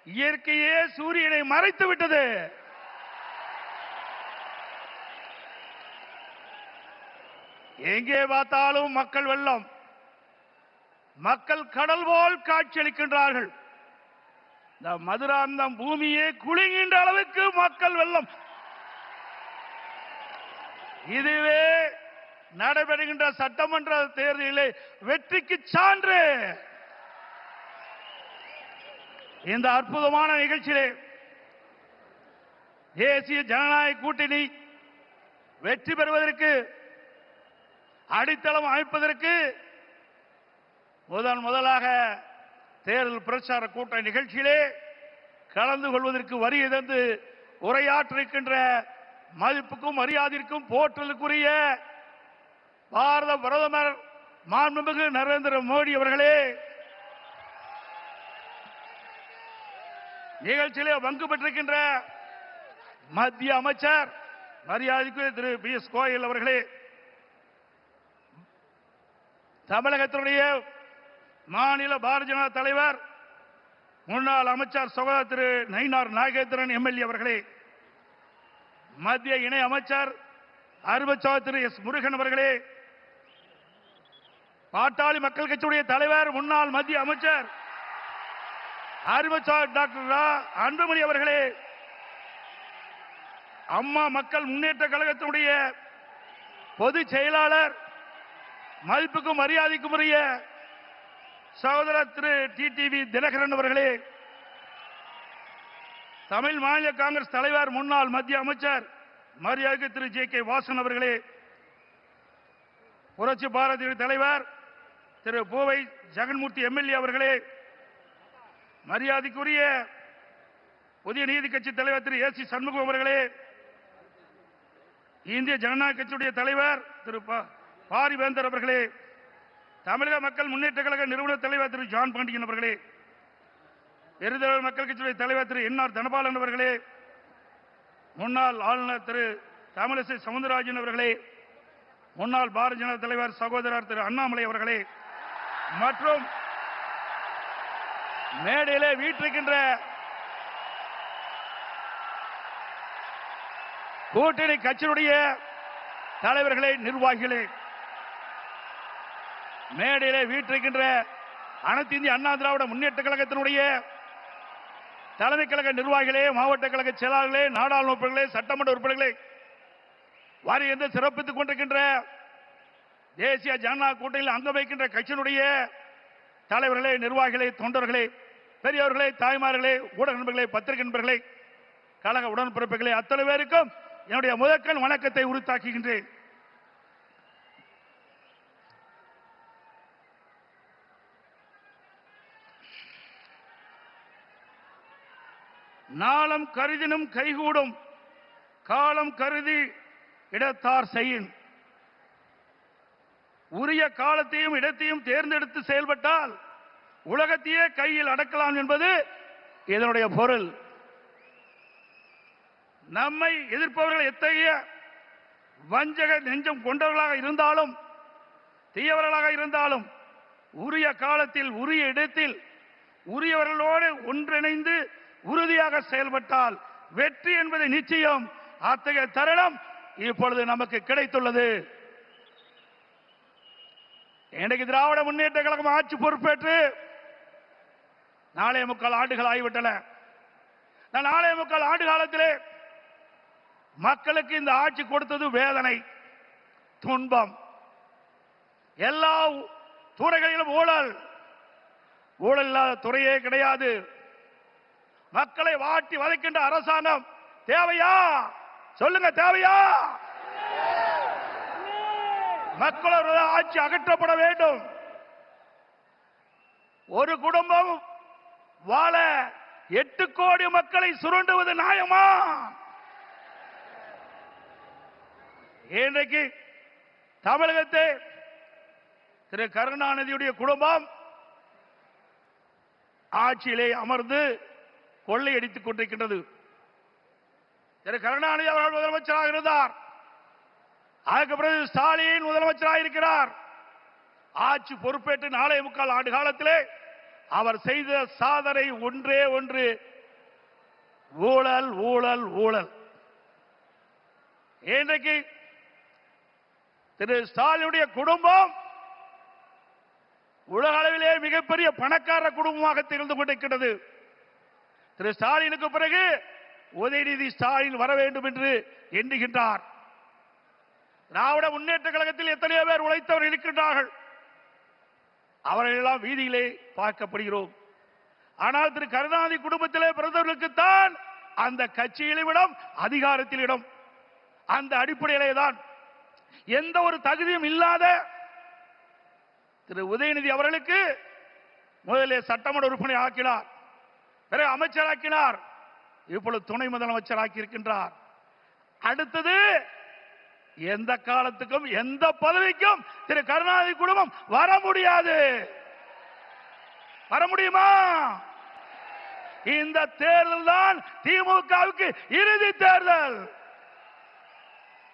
இயற்கையே சூரியனை மறைத்து விட்டது. எங்கே பார்த்தாலும் மக்கள் வெள்ளம், மக்கள் கடல் போல் காட்சியளிக்கின்றார்கள். இந்த மதுராந்தம் பூமியே குலுங்குகின்ற அளவுக்கு மக்கள் வெள்ளம். இதுவே நடைபெறுகின்ற சட்டமன்ற தேர்தலிலே வெற்றிக்கு சான்று. இந்த அற்புதமான நிகழ்ச்சியிலே தேசிய ஜனநாயக கூட்டணி வெற்றி பெறுவதற்கு அடித்தளம் அமைப்பதற்கு முதலாக தேர்தல் பிரச்சார கூட்ட நிகழ்ச்சியிலே கலந்து கொள்வதற்கு வருகை தந்து உரையாற்றிருக்கின்ற மதிப்புக்கும் மரியாதைக்கும் போற்றலுக்குரிய பாரத பிரதமர் மாண்புமிகு நரேந்திர மோடி அவர்களே, நிகழ்ச்சியிலே பங்கு பெற்றிருக்கின்ற மத்திய அமைச்சர் மரியாதைக்குரிய திரு பியூஷ் கோயல் அவர்களே, தமிழகத்தினுடைய மாநில பாரதிய ஜனதா தலைவர் முன்னாள் அமைச்சர் சகோதரர் திரு நயினார் நாகேந்திரன் எம்எல்ஏ அவர்களே, மத்திய இணை அமைச்சர் அருமைச்சகோதரர் திரு எஸ் முருகன் அவர்களே, பாட்டாளி மக்கள் கட்சியுடைய தலைவர் முன்னாள் மத்திய அமைச்சர் அருமைச்சகோதரர் டாக்டர் அன்புமணி அவர்களே, அம்மா மக்கள் முன்னேற்ற கழகத்தினுடைய பொதுச் செயலாளர் மதிப்புக்கும் மரியாதைக்கும் உரிய சகோதரர் திரு டிடிவி தினகரன் அவர்களே, தமிழ் மாநில காங்கிரஸ் தலைவர் முன்னாள் மத்திய அமைச்சர் மரியாதைக்கு திரு ஜே கே வாசன் அவர்களே, புரட்சி பாரதிய தலைவர் திரு பூவை ஜெகன்மூர்த்தி எம்எல்ஏ அவர்களே, மரியாதைக்குரிய புதிய நீதி கட்சி தலைவர் திரு ஏசி சண்முகம் அவர்களே, இந்திய ஜனநாயக கட்சியுடைய தலைவர் திரு பாரிவேந்தர் அவர்களே, தமிழக மக்கள் முன்னேற்ற கழக நிறுவன தலைவர் திரு ஜான் பாண்டியன் அவர்களே, எருதல் மக்கள் கட்சியுடைய தலைவர் திரு என் ஆர் தனபாலன் அவர்களே, முன்னாள் ஆளுநர் திரு தமிழிசை சவுந்தரராஜன் அவர்களே, முன்னாள் பாரதிய ஜனதா தலைவர் சகோதரர் திரு அண்ணாமலை அவர்களே, மற்றும் மேடையிலே வீற்றிருக்கின்ற கூட்டணி கட்சியினுடைய தலைவர்களே, நிர்வாகிகளே, மேடையிலே வீற்றிருக்கின்ற அனைத்து இந்திய அண்ணா திராவிட முன்னேற்ற கழகத்தினுடைய தலைமை கழக நிர்வாகிகளே, மாவட்ட கழக செயலாளர்களே, நாடாளுமன்ற உறுப்பினர்களே, சட்டமன்ற உறுப்பினர்களே, வாரி சிறப்பித்துக் கொண்டிருக்கின்ற தேசிய ஜனநாயக கூட்டணியில் அங்கம் வைக்கின்ற கட்சியினுடைய தலைவர்களே, நிர்வாகிகளே, தொண்டர்களே, பெரியவர்களே, தாய்மார்களே, ஊடக நண்பர்களே, பத்திரிகை நண்பர்களே, கழக உடன்பிறப்புகளே, அத்தனை பேருக்கும் என்னுடைய முதற்கண் வணக்கத்தை உரித்தாக்குகின்றேன். நாளம் கருதினும் கைகூடும், காலம் கருதி இடத்தார் செய்யின். உரிய காலத்தையும் இடத்தையும் தேர்ந்தெடுத்து செயல்பட்டால் உலகத்தையே கையில் அடக்கலாம் என்பது இதனுடைய பொருள். நம்மை எதிர்ப்பவர்கள் எத்தகைய வஞ்சக நெஞ்சம் கொண்டவர்களாக இருந்தாலும், தீயவர்களாக இருந்தாலும், உரிய காலத்தில் உரிய இடத்தில் உரியவர்களோடு ஒன்றிணைந்து உறுதியாக செயல்பட்டால் வெற்றி என்பது நிச்சயம். அத்தகைய தருணம் இப்பொழுது நமக்கு கிடைத்துள்ளது. இன்றைக்கு திராவிட முன்னேற்ற கழகம் ஆட்சி பொறுப்பேற்று 4.25 ஆண்டுகள் ஆகிவிட்டன. 4.25 ஆண்டு காலத்திலே மக்களுக்கு இந்த ஆட்சி கொடுத்தது வேதனை, துன்பம். எல்லா துறைகளிலும் ஊழல், ஊழல் இல்லாத துறையே கிடையாது. மக்களை வாட்டி வதைக்கின்ற அரசாங்கம் தேவையா? சொல்லுங்க, தேவையா? மக்களோட ஆட்சி அகற்றப்பட வேண்டும். ஒரு குடும்பம் வாழ 8 கோடி மக்களை சுரண்டுவது நியாயமா? இன்றைக்கு தமிழகத்தை திரு கருணாநிதியுடைய குடும்பம் ஆட்சியிலே அமர்ந்து கொள்ளையடித்துக் கொண்டிருக்கின்றது. திரு கருணாநிதி அவர்கள் முதலமைச்சராக இருந்தார். அதற்கு பிறகு ஸ்டாலின் முதலமைச்சராக இருக்கிறார். ஆட்சி பொறுப்பேற்று 4.25 ஆண்டு காலத்திலே அவர் செய்த சாதனை ஒன்றே ஒன்று, ஊழல், ஊழல், ஊழல். இன்றைக்கு திரு ஸ்டாலினுடைய குடும்பம் உலக அளவிலே மிகப்பெரிய பணக்கார குடும்பமாக திகழ்ந்து கொண்டிருக்கிறது. திரு ஸ்டாலினுக்கு பிறகு உதயநிதி ஸ்டாலின் வர வேண்டும் என்று எண்ணுகின்றார். திராவிட முன்னேற்ற கழகத்தில் எத்தனையோ பேர் உழைத்தவர்கள் இருக்கின்றார்கள். அவர்கள் எல்லாம் வீதியிலே பார்க்கப்படுகிறோம். ஆனால் திரு கருணாநிதி குடும்பத்திலே பிறந்தவர்களுக்குத்தான் அந்த கட்சியிலும் இடம், அதிகாரத்தில் இடம். அந்த அடிப்படையிலே தான் எந்த ஒரு தகுதியும் இல்லாத திரு உதயநிதி அவர்களுக்கு முதலில் சட்டமன்ற உறுப்பினர் ஆக்கினார், பிறகு அமைச்சராக்கினார், இப்பொழுது துணை முதலமைச்சராக்கி இருக்கின்றார். அடுத்தது எந்த காலத்துக்கும் எந்த பதவிக்கும் திரு கருணாநிதி குடும்பம் வர முடியாது. வர முடியுமா? இந்த தேர்தல் தான் திமுகவுக்கு இறுதி தேர்தல்.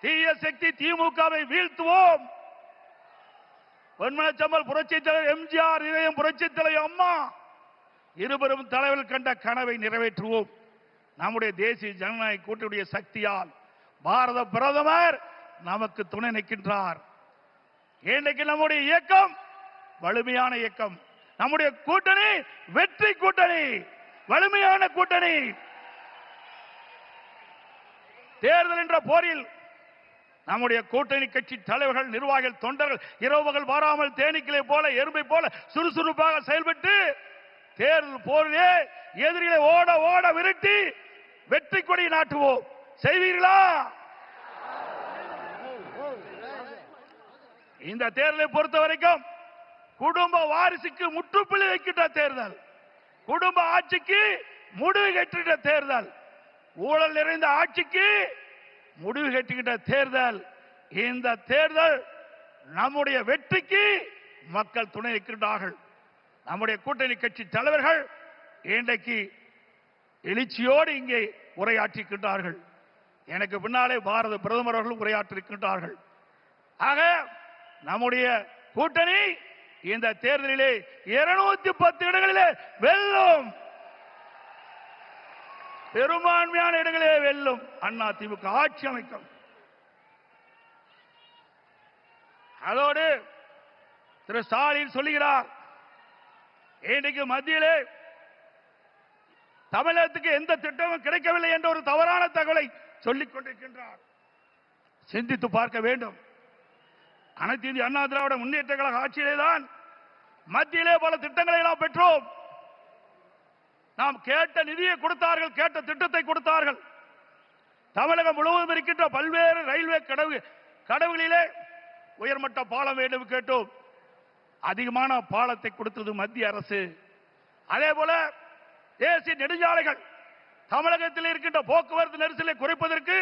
தீய சக்தி திமுகவை வீழ்த்துவோம். பொன்மனச்சம்பல் புரட்சி தலைவர் எம்ஜிஆர், இதயம் புரட்சி தலைவர் அம்மா இருவரும் தலைவர்கள் கண்ட கனவை நிறைவேற்றுவோம். நம்முடைய தேசிய ஜனநாயக கூட்டணியுடைய சக்தியால் பாரத பிரதமர் நமக்கு துணை நிற்கின்றார். இன்றைக்கு நம்முடைய இயக்கம் வலிமையான இயக்கம். நம்முடைய கூட்டணி வெற்றி கூட்டணி, வலிமையான கூட்டணி. தேர்தல் என்ற போரில் நம்முடைய கூட்டணி கட்சி தலைவர்கள், நிர்வாகிகள், தொண்டர்கள் இரவுகள் வாராமல் தேனீக்களை போல, எறும்பை போல சுறுசுறுப்பாக செயல்பட்டு தேர்தல் போரிலே எதிரிகளை ஓட ஓட விரட்டி வெற்றி கொடி நாட்டுவோம். செய்வீர்களா? இந்த தேர்தலை பொறுத்த வரைக்கும் குடும்ப வாரிசுக்கு முற்றுப்புள்ளி வைக்கின்ற தேர்தல், குடும்ப ஆட்சிக்கு முடிவு கட்டுகின்ற தேர்தல், ஊழல் நிறைந்த ஆட்சிக்கு முடிவு கட்டுகின்ற தேர்தல். இந்த தேர்தல் நம்முடைய வெற்றிக்கு மக்கள் துணை நிற்கின்றார்கள். நம்முடைய கூட்டணி கட்சி தலைவர்கள் இன்றைக்கு எழுச்சியோடு இங்கே உரையாற்றிருக்கின்றார்கள். எனக்கு பின்னாலே பாரத பிரதமர் அவர்களும் உரையாற்றிருக்கின்றார்கள். ஆக நம்முடைய கூட்டணி இந்த தேர்தலிலே 210 இடங்களிலே வெல்லும், பெரும்பான்மையான இடங்களே வெல்லும். அண்ணா திமுக ஆட்சி அமைக்கும். அதோடு திரு ஸ்டாலின் சொல்லுகிறார், இன்றைக்கு மத்தியிலே தமிழகத்துக்கு எந்த திட்டமும் கிடைக்கவில்லை என்ற ஒரு தவறான தகவலை சொல்லிக் கொண்டிருக்கின்றார். சிந்தித்து பார்க்க வேண்டும். அனைத்து இந்திய அண்ணா திராவிட முன்னேற்ற கழக ஆட்சியிலேதான் மத்தியிலே பல திட்டங்களை எல்லாம் பெற்றோம். நாம் கேட்ட நிதியை கொடுத்தார்கள், கேட்ட திட்டத்தை கொடுத்தார்கள். தமிழகம் முழுவதும் இருக்கின்ற பல்வேறு ரயில்வே கடவுகளிலே உயர்மட்ட பாலம் வேண்டும் கேட்டோம். அதிகமான பாலத்தை கொடுத்தது மத்திய அரசு. அதே போல தேசிய நெடுஞ்சாலைகள், தமிழகத்தில் இருக்கின்ற போக்குவரத்து நெரிசலை குறைப்பதற்கு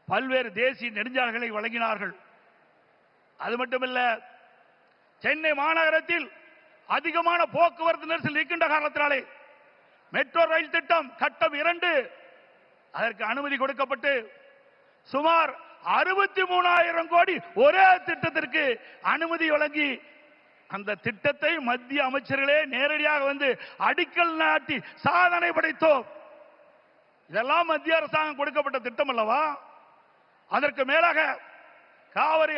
பல்வேறு தேசிய நெடுஞ்சாலைகளை வழங்கினார்கள். அது மட்டுமல்ல, சென்னை மாநகரத்தில் அதிகமான போக்குவரத்து நெரிசல் இருக்கின்ற காரணத்தினாலே மெட்ரோ ரயில் திட்டம் கட்டம் 2 அதற்கு அனுமதி கொடுக்கப்பட்டு சுமார் 63,000 கோடி ஒரே திட்டத்திற்கு அனுமதி வழங்கி அந்த திட்டத்தை மத்திய அமைச்சர்களே நேரடியாக வந்து அடிக்கல் நாட்டி சாதனை படைத்தோம். இதெல்லாம் மத்திய அரசாங்கம் கொடுக்கப்பட்ட திட்டம் அல்லவா? அதற்கு மேலாக காவிரி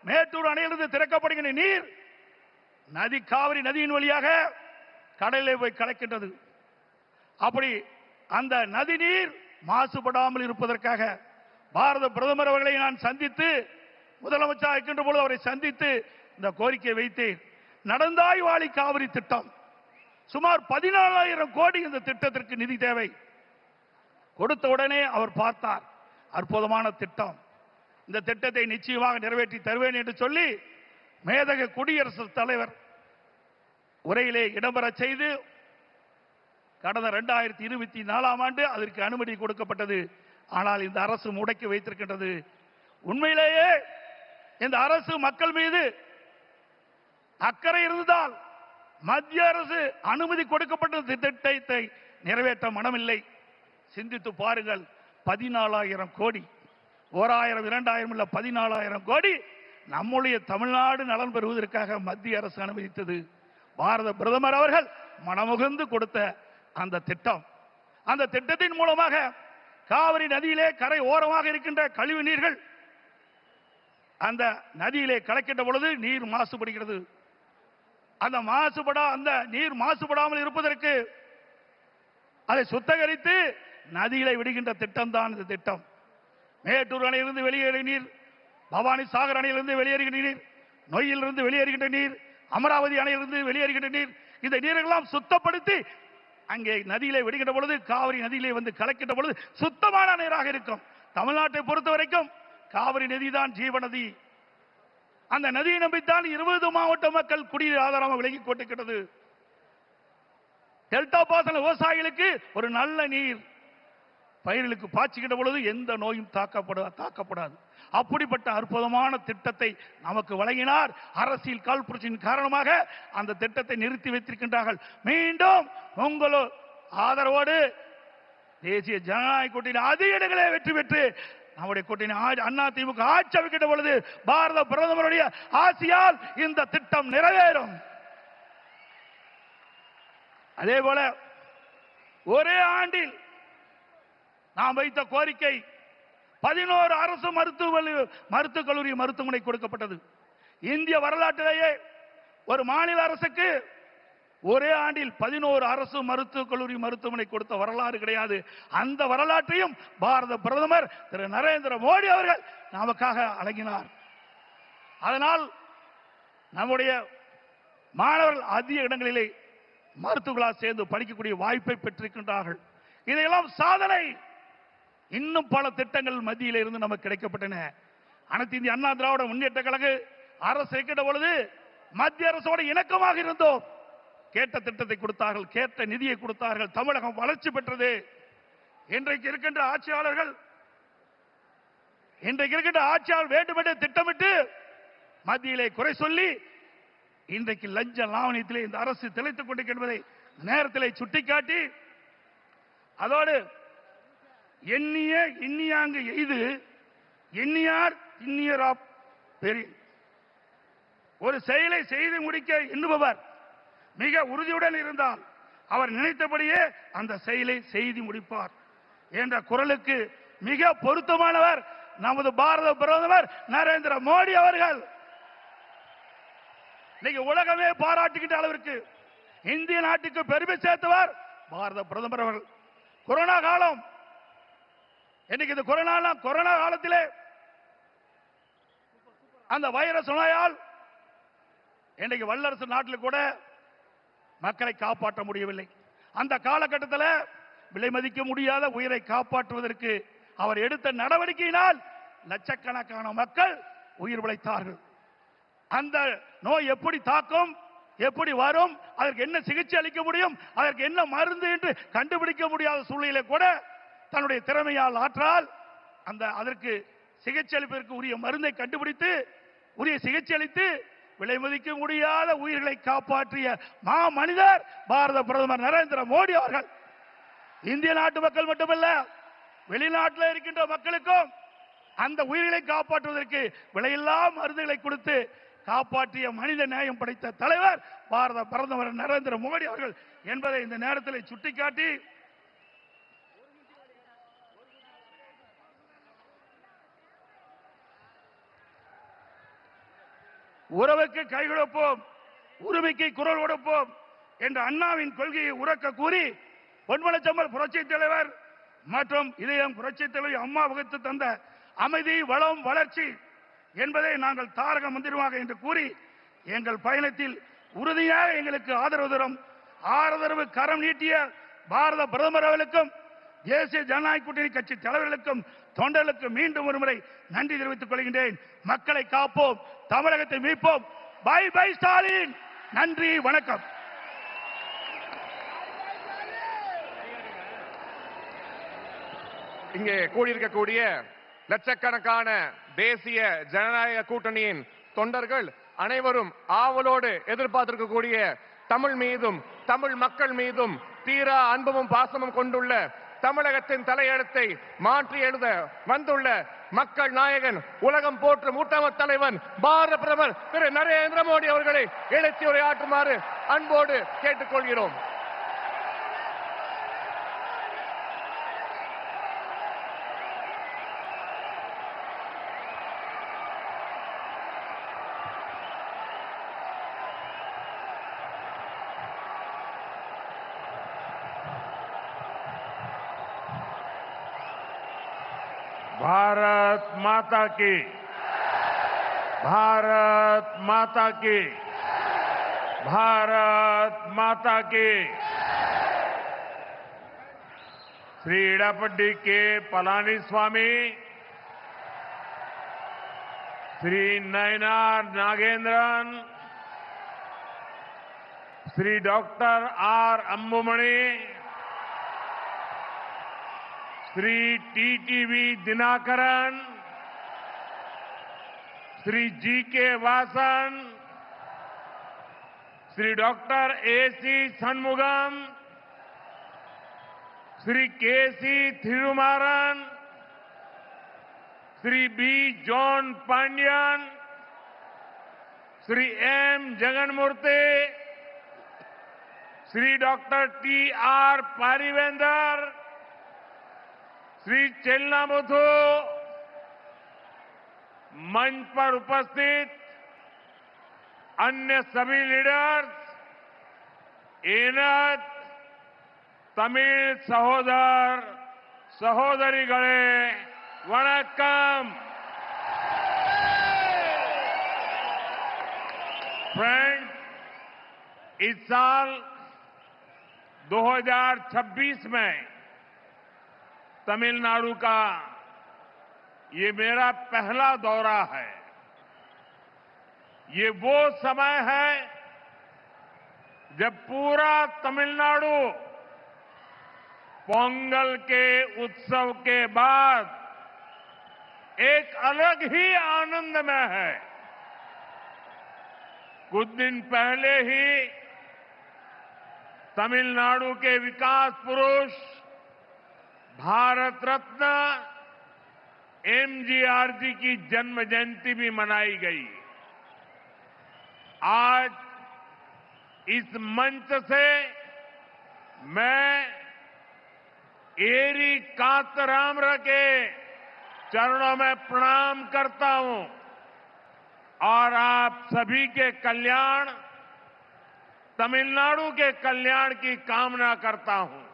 மேட்டூர் அணையிலிருந்து திறக்கப்படுகின்ற நீர் காவிரி நதியின் வழியாக கடலிலே போய் கலக்கின்றது. அப்படி அந்த நதி நீர் மாசுபடாமல் இருப்பதற்காக பாரத பிரதமர் அவர்களை நான் சந்தித்து, முதலமைச்சர் இருக்கின்ற பொழுது அவரை சந்தித்து இந்த கோரிக்கை வைத்தேன். நடந்தாய் வாழி காவிரி திட்டம் சுமார் 14,000 கோடி இந்த திட்டத்திற்கு நிதி தேவை. கொடுத்த உடனே அவர் பார்த்தார், அற்புதமான திட்டம், இந்த திட்டத்தை நிச்சயமாக நிறைவேற்றி தருவேன் என்று சொல்லி மேதக குடியரசுத் தலைவர் உரையிலே இடம்பெற செய்து கடந்த 2024ஆம் ஆண்டு அதற்கு அனுமதி கொடுக்கப்பட்டது. ஆனால் இந்த அரசு முடக்கி வைத்திருக்கின்றது. உண்மையிலேயே இந்த அரசு மக்கள் மீது அக்கறை இருந்தால் மத்திய அரசு அனுமதி கொடுக்கப்பட்ட திட்டத்தை நிறைவேற்ற மனமில்லை. சிந்தித்து பாருங்கள், 14,000 கோடி, 1000 2000 இல்ல 14,000 கோடி நம்முடைய தமிழ்நாடு நலன் பெறுவதற்காக மத்திய அரசு அனுமதித்தது. பாரத பிரதமர் அவர்கள் மனமுகந்து கொடுத்த அந்த திட்டம், அந்த திட்டத்தின் மூலமாக காவிரி நதியிலே கரை ஓரமாக இருக்கின்ற கழிவு நீர்கள் அந்த நதியிலே கலக்கின்ற பொழுது நீர் மாசுபடுகிறது. அந்த நீர் மாசுபடாமல் இருப்பதற்கு அதை சுத்தகரித்து நதியிலே விடுகின்ற திட்டம் தான் இந்த திட்டம். மேட்டூர் அணையிலிருந்து வெளியேறிய நீர், பவானி சாகர் அணையிலிருந்து வெளியேறுகின்ற நீர், நொய்யிலிருந்து வெளியேறுகின்ற நீர், அமராவதி அணையிலிருந்து வெளியேறுகின்ற நீர், இந்த நீரெல்லாம் சுத்தப்படுத்தி அங்கே நதியிலே விடுகின்ற பொழுது காவிரி நதியிலே வந்து கலக்கின்ற பொழுது சுத்தமான நீராக இருக்கும். தமிழ்நாட்டை பொறுத்த வரைக்கும் காவிரி நதி தான் ஜீவநதி. அந்த நதியை நம்பித்தான் 20 மாவட்ட மக்கள் குடிநீர் ஆதாரமாக விலகி கொண்டிருக்கிறது. டெல்டா பாசன விவசாயிகளுக்கு ஒரு நல்ல நீர், பயிர்களுக்கு பாய்ச்சுகின்ற பொழுது எந்த நோயும் தாக்கப்படாது. அப்படிப்பட்ட அற்புதமான திட்டத்தை நமக்கு வழங்கினார். அரசியல் காழ்ப்புணர்ச்சியின் காரணமாக அந்த திட்டத்தை நிறுத்தி வைத்திருக்கின்றார்கள். மீண்டும் உங்களோ ஆதரவோடு தேசிய ஜனநாயக கூட்டணி அதிக இடங்களே வெற்றி பெற்று நம்முடைய கூட்டணி அண்ணா திமுக ஆட்சி அமைக்கின்ற பொழுது பாரத பிரதமருடைய ஆசியால் இந்த திட்டம் நிறைவேறும். அதே போல ஒரே ஆண்டில் நாம் வைத்த கோரிக்கை 11 அரசு மருத்துவக் கல்லூரி மருத்துவமனை கொடுக்கப்பட்டது. இந்திய வரலாற்றிலேயே ஒரு மாநில அரசுக்கு ஒரே ஆண்டில் 11 அரசு மருத்துவக் கல்லூரி மருத்துவமனை கொடுத்த வரலாறு கிடையாது. அந்த வரலாற்றையும் பாரத பிரதமர் திரு நரேந்திர மோடி அவர்கள் நமக்காக வழங்கினார். அதனால் நம்முடைய மாணவர்கள் அதிக இடங்களிலே மருத்துவர்களாக சேர்ந்து படிக்கக்கூடிய வாய்ப்பை பெற்றிருக்கின்றார்கள். இதையெல்லாம் சாதனை. இன்னும் பல திட்டங்கள் மத்தியில் இருந்து நமக்கு கிடைக்கப்பட்டன. அனைத்து இந்திய அண்ணா திராவிட முன்னேற்ற கழக அரசு இருக்கின்ற பொழுது மத்திய அரசோடு இணக்கமாக இருந்தோம். கேட்ட திட்டத்தை கொடுத்தார்கள், கேட்ட நிதியை கொடுத்தார்கள். தமிழகம் வளர்ச்சி பெற்றது. இன்றைக்கு இருக்கின்ற ஆட்சியாளர்கள் வேண்டுமென்றே திட்டமிட்டு மத்தியிலே குறை சொல்லி இன்றைக்கு லஞ்ச லாவணியத்திலே இந்த அரசு திளைத்துக் கொண்டிருக்கின்றதை நேரத்திலே சுட்டிக்காட்டி, அதோடு எண்ணிய இன்னியாங்கு எய்து எண்ணியார் இன்னியரா பெரிய ஒரு செயலை செய்து முடிக்க எண்ணுபவர் மிக உறுதியுடன் இருந்தால் அவர் நினைத்தபடியே அந்த செயலை செய்து முடிப்பார் என்ற குரலுக்கு மிக பொருத்தமானவர் நமது பாரத பிரதமர் நரேந்திர மோடி அவர்கள். இன்னைக்கு உலகமே பாராட்டுகின்ற அளவிற்கு இந்திய நாட்டுக்கு பெருமை சேர்த்தவர் பாரத பிரதமர் அவர்கள். கொரோனா காலம், இன்னைக்கு இந்த கொரோனா காலத்திலே அந்த வைரஸ் நோயால் இன்றைக்கு வல்லரசு நாட்டில் கூட மக்களை காப்பாற்ற முடியவில்லை. அந்த காலகட்டத்தில் விலை மதிக்க முடியாத உயிரை காப்பாற்றுவதற்கு அவர் எடுத்த நடவடிக்கையினால் லட்சக்கணக்கான மக்கள் உயிர் பிழைத்தார்கள். அந்த நோய் எப்படி தாக்கும், எப்படி வரும், அதற்கு என்ன சிகிச்சை அளிக்க முடியும், அதற்கு என்ன மருந்து என்று கண்டுபிடிக்க முடியாத சூழ்நிலை கூட தன்னுடைய திறமையால் ஆற்றால் அதற்கு சிகிச்சை அளிப்பதற்கு உரிய மருந்தை கண்டுபிடித்து உரிய சிகிச்சை அளித்து விலை மதிக்க முடியாத உயிர்களை காப்பாற்றிய மா மனிதர் பாரத பிரதமர் நரேந்திர மோடி அவர்கள். இந்திய நாட்டு மக்கள் மட்டுமல்ல, வெளிநாட்டில் இருக்கின்ற மக்களுக்கும் அந்த உயிர்களை காப்பாற்றுவதற்கு விலையில்லா மருந்துகளை கொடுத்து காப்பாற்றிய மனித நேயம் படைத்த தலைவர் பாரத பிரதமர் நரேந்திர மோடி அவர்கள் என்பதை இந்த நேரத்தில் சுட்டிக்காட்டி, உறவுக்கு கை கொடுப்போம், உரிமைக்கு குரல் கொடுப்போம் என்ற அண்ணாவின் கொள்கையை உறக்க கூறி பொன்மனச்செம்மல் புரட்சி தலைவர் மற்றும் இதயம் புரட்சித் தலைவி அம்மா வகுத்து தந்த அமைதி, வளம், வளர்ச்சி என்பதை நாங்கள் தாரக மந்திரமாக என்று கூறி எங்கள் பயணத்தில் உறுதியாக எங்களுக்கு ஆதரவு கரம் நீட்டிய பாரத பிரதமர் அவர்களுக்கும் தேசிய ஜனநாயக கூட்டணி கட்சி தலைவர்களுக்கும் தொண்டர்களுக்கும் மீண்டும் ஒருமுறை நன்றி தெரிவித்துக் கொள்கின்றேன். மக்களை காப்போம், தமிழகத்தை மீட்போம். By by Stalin. நன்றி, வணக்கம். இங்கே கூடியிருக்கக்கூடிய லட்சக்கணக்கான தேசிய ஜனநாயக கூட்டணியின் தொண்டர்கள் அனைவரும் ஆவலோடு எதிர்பார்த்திருக்கக்கூடிய தமிழ் மீதும் தமிழ் மக்கள் மீதும் தீரா அன்பும் பாசமும் கொண்டுள்ள தமிழகத்தின் தலையெழுத்தை மாற்றி எழுத வந்துள்ள மக்கள் நாயகன், உலகம் போற்றும் உத்தம தலைவன் பாரத பிரதமர் திரு நரேந்திர மோடி அவர்களை எழுச்சி உரையாற்றுமாறு அன்போடு கேட்டுக்கொள்கிறோம். भारत माता की, भारत माता की, भारत माता की। Shri Edappadi K Palani Swami, Shri Nainar Nagendran, Shri doctor R Anbumani, Shri TTV Dhinakaran, Shri G K Vasan, Shri doctor AC Shanmugam, Shri KC Thirumaran, Shri B John Pandian, Shri M Jaganmoorthy, Shri doctor T R Parivendhar, Shri Chellamuthu, मंच पर उपस्थित अन्य सभी लीडर्स, एनत तमिल सहोदर सहोदरीगळे वणक्कम। फ्रेंड्स, इस साल 2026 में तमिलनाडु का ये मेरा पहला दौरा है। ये वो समय है जब पूरा तमिलनाडु पोंगल के उत्सव के बाद एक अलग ही आनंद में है। कुछ दिन पहले ही तमिलनाडु के विकास पुरुष भारत रत्न एमजीआर जी की जन्म जयंती भी मनाई गई। आज इस मंच से मैं एरी कांतरामर के चरणों में प्रणाम करता हूं और आप सभी के कल्याण, तमिलनाडु के कल्याण की कामना करता हूं।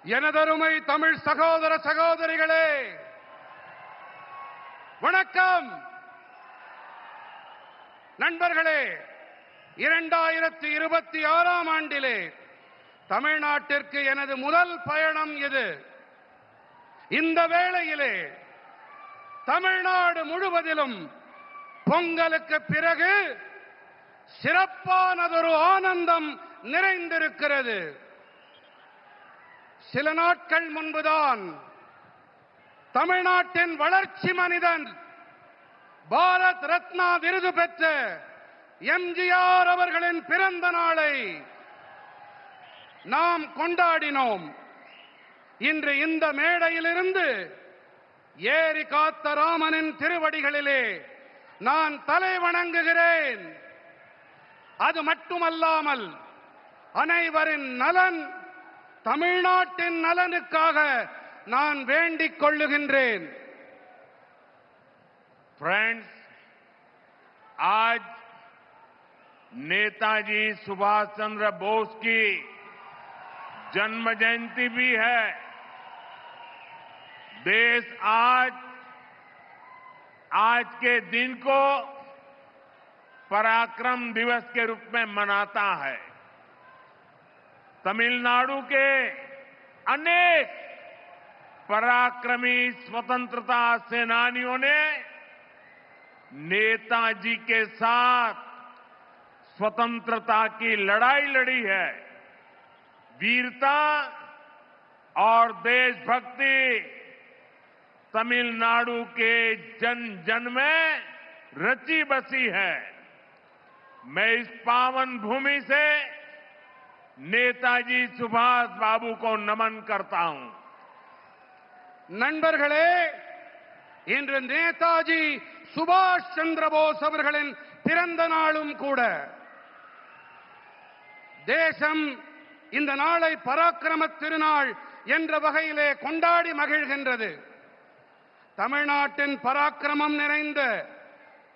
எனதருமை தமிழ் சகோதர சகோதரிகளே, வணக்கம். நண்பர்களே, 2026ஆம் ஆண்டிலே தமிழ்நாட்டிற்கு எனது முதல் பயணம் இது. இந்த வேளையிலே தமிழ்நாடு முழுவதிலும் பொங்கலுக்கு பிறகு சிறப்பானதொரு ஆனந்தம் நிறைந்திருக்கிறது. சில நாட்கள் முன்புதான் தமிழ்நாட்டின் வளர்ச்சி மனிதன், பாரத் ரத்னா விருது பெற்ற எம்ஜிஆர் அவர்களின் பிறந்த நாளை நாம் கொண்டாடினோம். இன்று இந்த மேடையிலிருந்து ஏரி காத்த ராமனின் திருவடிகளிலே நான் தலை வணங்குகிறேன். அது மட்டுமல்லாமல் அனைவரின் நலன், தமிழ்நாட்டின் நலனுக்காக நான் வேண்டிக் கொள்ளுகின்றேன். फ्रेंड्स, आज नेताजी सुभाष चंद्र बोस की जन्म जयंती भी है। देश आज के दिन को पराक्रम दिवस के रूप में मनाता है। तमिलनाडु के अनेक पराक्रमी स्वतंत्रता सेनानियों ने नेताजी के साथ स्वतंत्रता की लड़ाई लड़ी है। वीरता और देशभक्ति तमिलनाडु के जन जन में रची बसी है। मैं इस पावन भूमि से नेताजी सुभाष बाबू को नमन करता हूं। நண்பர்களே, இன்று நேதாஜி சுபாஷ் சந்திர போஸ் அவர்களின் பிறந்த நாளும் கூட. தேசம் இந்த நாளை பராக்கிரம திருநாள் என்ற வகையிலே கொண்டாடி மகிழ்கின்றது. தமிழ்நாட்டின் பராக்கிரமம் நிறைந்த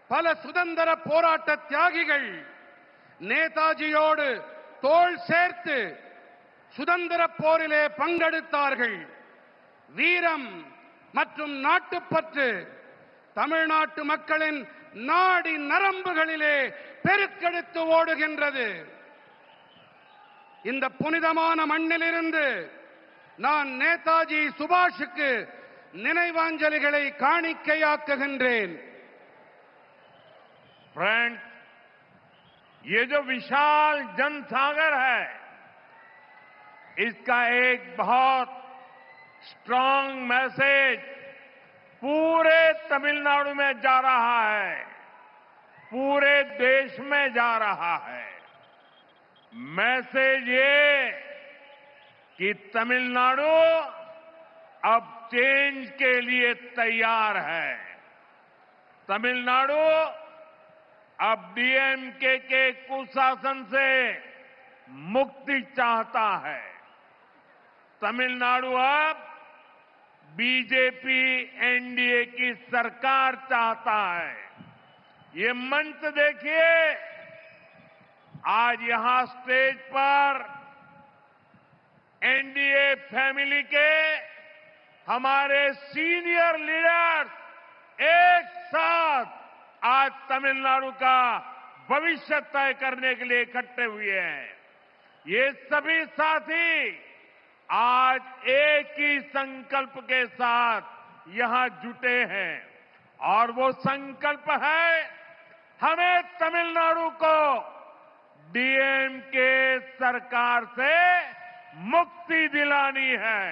பல சுதந்திர போராட்ட தியாகிகள் நேதாஜியோடு தோள் சேர்த்து சுதந்திர போரிலே பங்கெடுத்தார்கள். வீரம் மற்றும் நாட்டுப்பற்று தமிழ்நாட்டு மக்களின் நாடி நரம்புகளிலே பெருக்கெடுத்து ஓடுகின்றது. இந்த புனிதமான மண்ணிலிருந்து நான் நேதாஜி சுபாஷுக்கு நினைவாஞ்சலிகளை காணிக்கையாக்குகின்றேன். फ्रेंड्स, ये जो विशाल जनसागर है, इसका एक बहुत स्ट्रांग मैसेज पूरे तमिलनाडु में जा रहा है, पूरे देश में जा रहा है। मैसेज ये कि तमिलनाडु अब चेंज के लिए तैयार है। तमिलनाडु अब डीएमके के कुशासन से मुक्ति चाहता है। तमिलनाडु अब बीजेपी एनडीए की सरकार चाहता है। ये मंच देखिए, आज यहां स्टेज पर एनडीए फैमिली के हमारे सीनियर लीडर्स एक साथ आज तमिलनाडु का भविष्य तय करने के लिए इकट्ठे हुए हैं। ये सभी साथी आज एक ही संकल्प के साथ यहां जुटे हैं और वो संकल्प है, हमें तमिलनाडु को डीएमके सरकार से मुक्ति दिलानी है।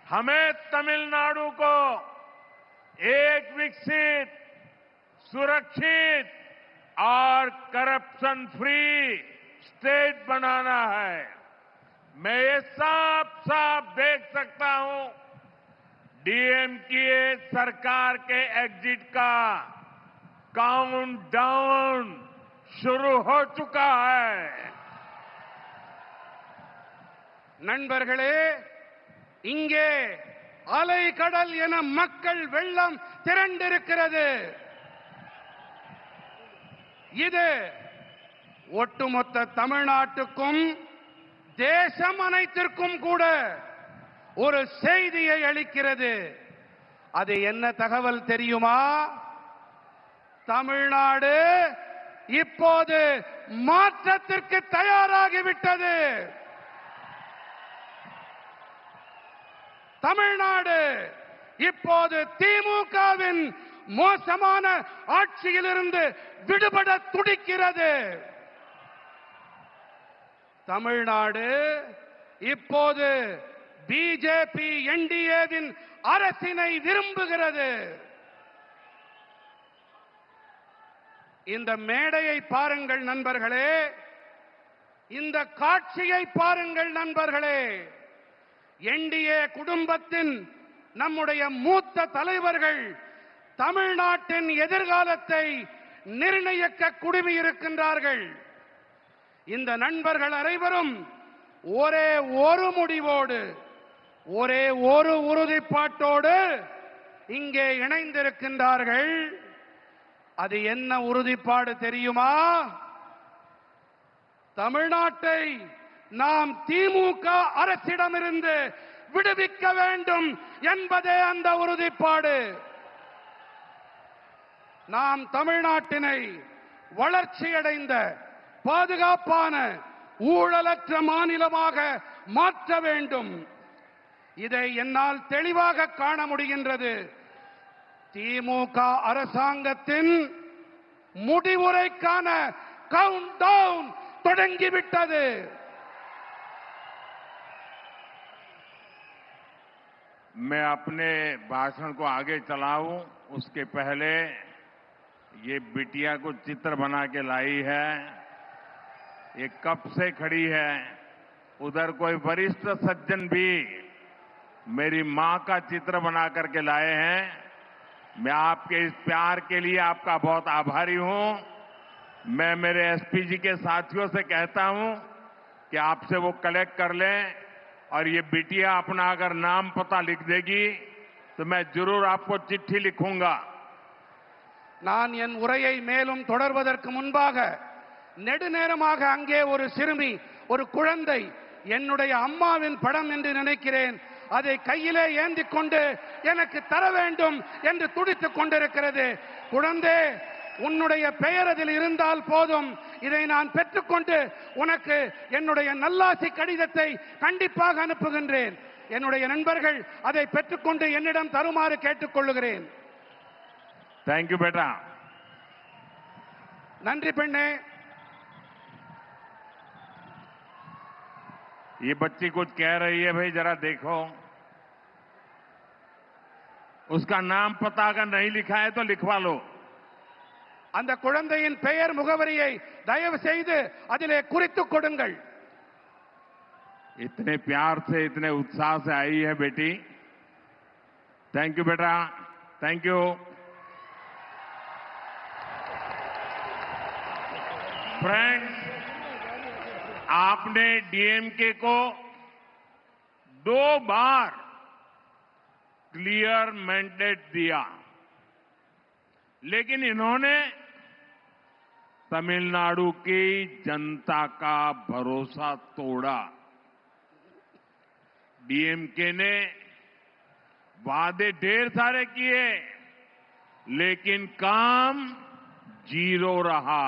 हमें तमिलनाडु को एक विकसित, सुरक्षित और करप्शन फ्री स्टेट बनाना है। मैं ये साफ साफ देख सकता हूं, डीएमके सरकार के एग्जिट का काउंटडाउन शुरू हो चुका है। நண்பர்களே, இங்கே அலை கடல் என மக்கள் வெள்ளம் திரண்டிருக்கிறது. இது ஒட்டுமொத்த தமிழ்நாட்டுக்கும் தேசம் அனைத்திற்கும் கூட ஒரு செய்தியை அளிக்கிறது. அது என்ன தகவல் தெரியுமா? தமிழ்நாடு இப்போது மாற்றத்திற்கு தயாராகிவிட்டது. தமிழ்நாடு இப்போது திமுகவின் மோசமான ஆட்சியிலிருந்து விடுபட துடிக்கிறது. தமிழ்நாடு இப்போது பிஜேபி என்டிஏவின் அரசினை விரும்புகிறது. இந்த மேடையை பாருங்கள் நண்பர்களே, இந்த காட்சியை பாருங்கள் நண்பர்களே. என்டிஏ குடும்பத்தின் நம்முடைய மூத்த தலைவர்கள் தமிழ்நாட்டின் எதிர்காலத்தை நிர்ணயிக்க குழுமியிருக்கின்றார்கள். இந்த நண்பர்கள் அனைவரும் ஒரே ஒரு முடிவோடு, ஒரே ஒரு உறுதிப்பாட்டோடு இங்கே இணைந்திருக்கின்றார்கள். அது என்ன உறுதிப்பாடு தெரியுமா? தமிழ்நாட்டை நாம் திமுக அரசிடமிருந்து விடுவிக்க வேண்டும் என்பதே அந்த உறுதிப்பாடு. நாம் தமிழ்நாட்டினை வளர்ச்சியடைந்த பாதுகாப்பான ஊழலற்ற மாநிலமாக மாற்ற வேண்டும். இதை என்னால் தெளிவாக காண முடிகின்றது. திமுக அரசாங்கத்தின் முடிவுரைக்கான கவுண்ட் டவுன் தொடங்கிவிட்டது. मैं अपने भाषण को आगे चलाऊं उसके पहले ये बिटिया को चित्र बना के लाई है, ये कब से खड़ी है। उधर कोई वरिष्ठ सज्जन भी मेरी मां का चित्र बना करके लाए हैं। मैं आपके इस प्यार के लिए आपका बहुत आभारी हूं। मैं मेरे एसपी जी के साथियों से कहता हूं कि आपसे वो कलेक्ट कर लें और ये बिटिया अपना अगर नाम पता लिख देगी तो मैं जरूर आपको चिट्ठी लिखूंगा। நான் என் உரையை மேலும் தொடர்வதற்கு முன்பாக நெடுநேரமாக அங்கே ஒரு சிறுமி, ஒரு குழந்தை, என்னுடைய அம்மாவின் படம் என்று நினைக்கிறேன், அதை கையிலே ஏந்தி கொண்டு எனக்கு தர வேண்டும் என்று துடித்துக் கொண்டிருக்கிறது. குழந்தை, உன்னுடைய பெயர் அதில் இருந்தால் போதும், இதை நான் பெற்றுக்கொண்டு உனக்கு என்னுடைய நல்லாசி கடிதத்தை கண்டிப்பாக அனுப்புகின்றேன். என்னுடைய நண்பர்கள் அதை பெற்றுக்கொண்டு என்னிடம் தருமாறு கேட்டுக்கொள்ளுகிறேன். थैंक यू बेटा। நன்றி பெண்ணே. ये बच्ची कुछ कह रही है, भाई जरा देखो। उसका नाम पता अगर नहीं लिखा है तो लिखवा लो। அந்த குழந்தையின் பெயர் முகவரியை தயவு செய்து அதிலே குறித்துக் கொடுங்கள். इतने प्यार से, इतने उत्साह से आई है बेटी। थैंक यू बेटा, थैंक यू। फ्रेंड्स, आपने डीएमके को 2 बार क्लियर मैंडेट दिया, लेकिन इन्होंने तमिलनाडु की जनता का भरोसा तोड़ा। डीएमके ने वादे ढेर सारे किए, लेकिन काम 0 रहा।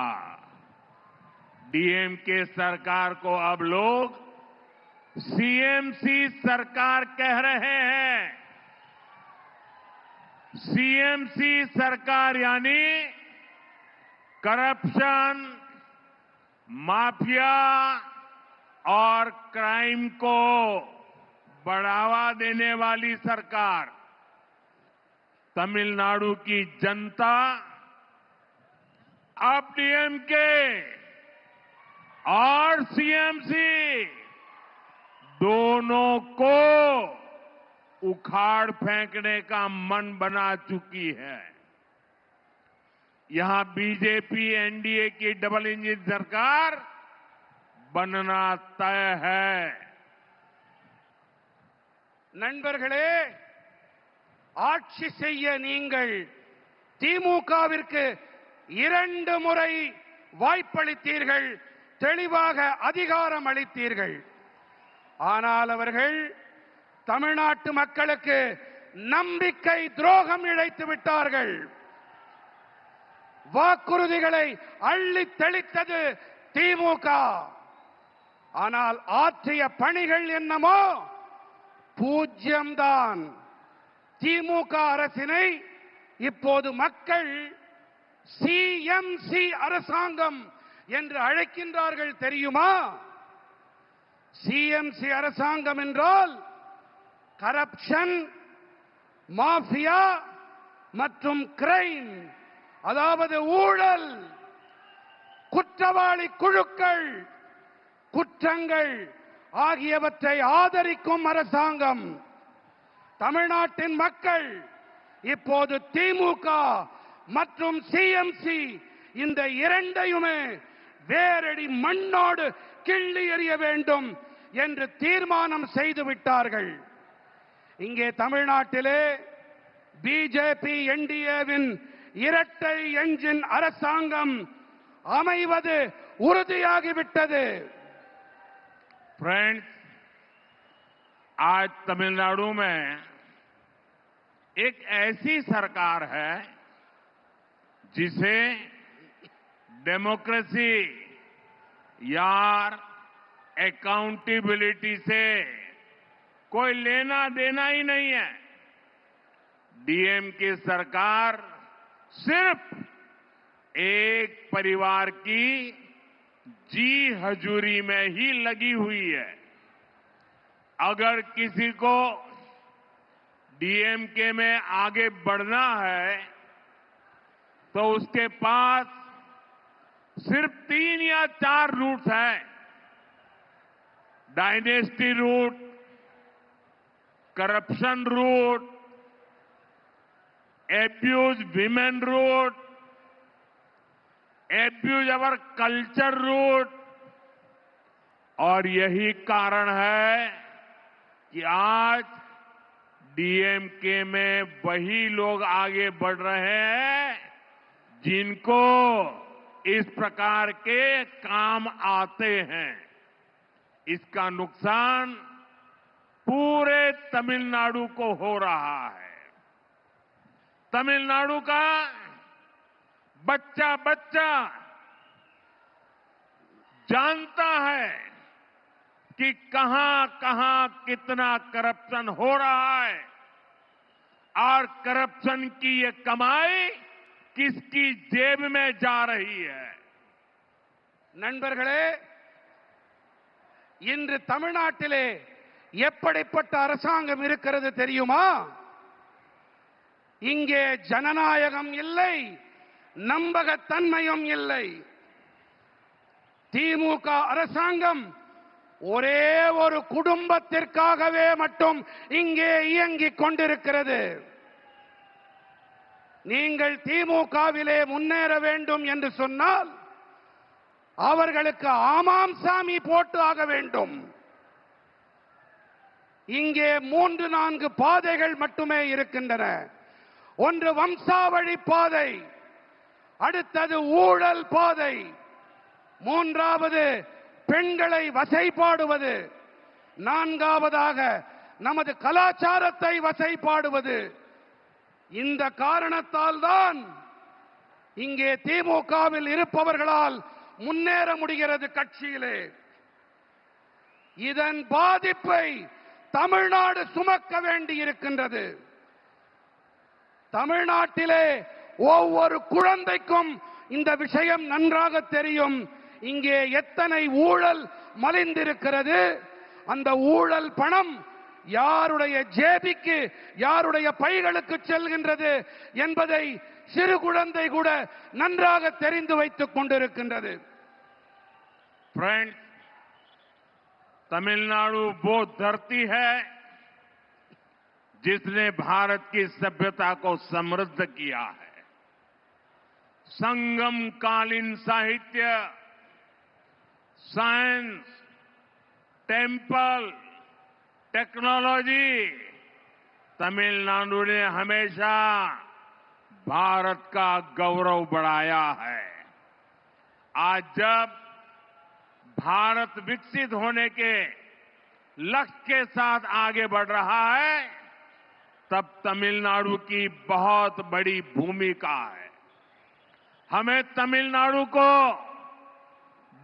डीएमके सरकार को अब लोग सीएमसी सरकार कह रहे हैं। सीएमसी सरकार यानी करप्शन, माफिया और क्राइम को बढ़ावा देने वाली सरकार। तमिलनाडु की जनता अब डीएमके और सीएमसी दोनों को उखाड़ फेंकने का मन बना चुकी है। यहां बीजेपी एनडीए की डबल इंजन सरकार बनना तय है। நண்பர்களே, ஆட்சி செய்ய நீங்கள் திமுகவிற்கு 2 முறை வாய்ப்பளித்தீர்கள், தெளிவாக அதிகாரம் அளித்தீர்கள். ஆனால் அவர்கள் தமிழ்நாட்டு மக்களுக்கு நம்பிக்கை துரோகம் இழைத்து விட்டார்கள். வாக்குறுதிகளை அள்ளி தெளித்தது திமுக. ஆனால் ஆற்றிய பணிகள் என்னமோ பூஜ்யம்தான். திமுக அரசினை இப்போது மக்கள் சிஎம்சி அரசாங்கம் என்று அழைக்கின்றார்கள் தெரியுமா? சிஎம்சி அரசாங்கம் என்றால் கரப்ஷன், மாஃபியா மற்றும் கிரைம், அதாவது ஊழல், குற்றவாளி குழுக்கள், குற்றங்கள் ஆகியவற்றை ஆதரிக்கும் அரசாங்கம். தமிழ்நாட்டின் மக்கள் இப்போது திமுக மற்றும் சிஎம்சி இந்த இரண்டையுமே வேரடி மண்ணோடு கிள்ளி எறிய வேண்டும் என்று தீர்மானம் செய்து விட்டார்கள். இங்கே தமிழ்நாட்டிலே பிஜேபி என்டிஏவின் இரட்டை என்ஜின் அரசாங்கம் அமைவது உறுதியாகிவிட்டது. फ्रेंड्स, आज तमिलनाडु में एक ऐसी सरकार है जिसे डेमोक्रेसी या अकाउंटेबिलिटी से कोई लेना देना ही नहीं है। डीएम की सरकार सिर्फ एक परिवार की जी हजूरी में ही लगी हुई है। अगर किसी को डीएमके में आगे बढ़ना है तो उसके पास सिर्फ 3 या 4 रूट्स हैं। Dynasty root, corruption root, abuse women root, abuse our culture root. और यही कारण है कि आज डीएमके में वही लोग आगे बढ़ रहे हैं जिनको इस प्रकार के काम आते हैं। इसका नुकसान पूरे तमिलनाडु को हो रहा है। तमिलनाडु का बच्चा बच्चा जानता है कि कहां कहां कितना करप्शन हो रहा है और करप्शन की ये कमाई किसकी जेब में जा रही है। நண்பர்களே, இன்று தமிழ்நாட்டிலே எப்படிப்பட்ட அரசாங்கம் இருக்கிறது தெரியுமா? இங்கே ஜனநாயகம் இல்லை, நம்பகத்தன்மையும் இல்லை. திமுக அரசாங்கம் ஒரே ஒரு குடும்பத்திற்காகவே மட்டும் இங்கே இயங்கிக் கொண்டிருக்கிறது. நீங்கள் திமுகவிலே முன்னேற வேண்டும் என்று சொன்னால் அவர்களுக்கு ஆமாம் சாமி போட்டு ஆக வேண்டும். இங்கே 3-4 பாதைகள் மட்டுமே இருக்கின்றன. ஒன்று வம்சாவழி பாதை, அடுத்தது ஊழல் பாதை, மூன்றாவது பெண்களை வசைபாடுவது, நான்காவதாக நமது கலாச்சாரத்தை வசைபாடுவது. இந்த காரணத்தால் தான் இங்கே திமுகவில் இருப்பவர்களால் முன்னேற முடிகிறது கட்சியிலே. இதன் பாதிப்பை தமிழ்நாடு சுமக்க வேண்டி இருக்கின்றது. தமிழ்நாட்டிலே ஒவ்வொரு குழந்தைக்கும் இந்த விஷயம் நன்றாக தெரியும். இங்கே எத்தனை ஊழல் மலிந்திருக்கிறது, அந்த ஊழல் பணம் யாருடைய ஜேபிக்கு, யாருடைய பைகளுக்கு செல்கின்றது என்பதை சிறு குழந்தை கூட நன்றாக தெரிந்து வைத்துக் கொண்டிருக்கின்றது. फ्रेंड्स, तमिलनाडु वो धरती है जिसने भारत की सभ्यता को समृद्ध किया है। संगम कालीन साहित्य, साइंस, टेम्पल, टेक्नोलॉजी, तमिलनाडु ने हमेशा भारत का गौरव बढ़ाया है। आज जब भारत विकसित होने के लक्ष्य के साथ आगे बढ़ रहा है, तब तमिलनाडु की बहुत बड़ी भूमिका है। हमें तमिलनाडु को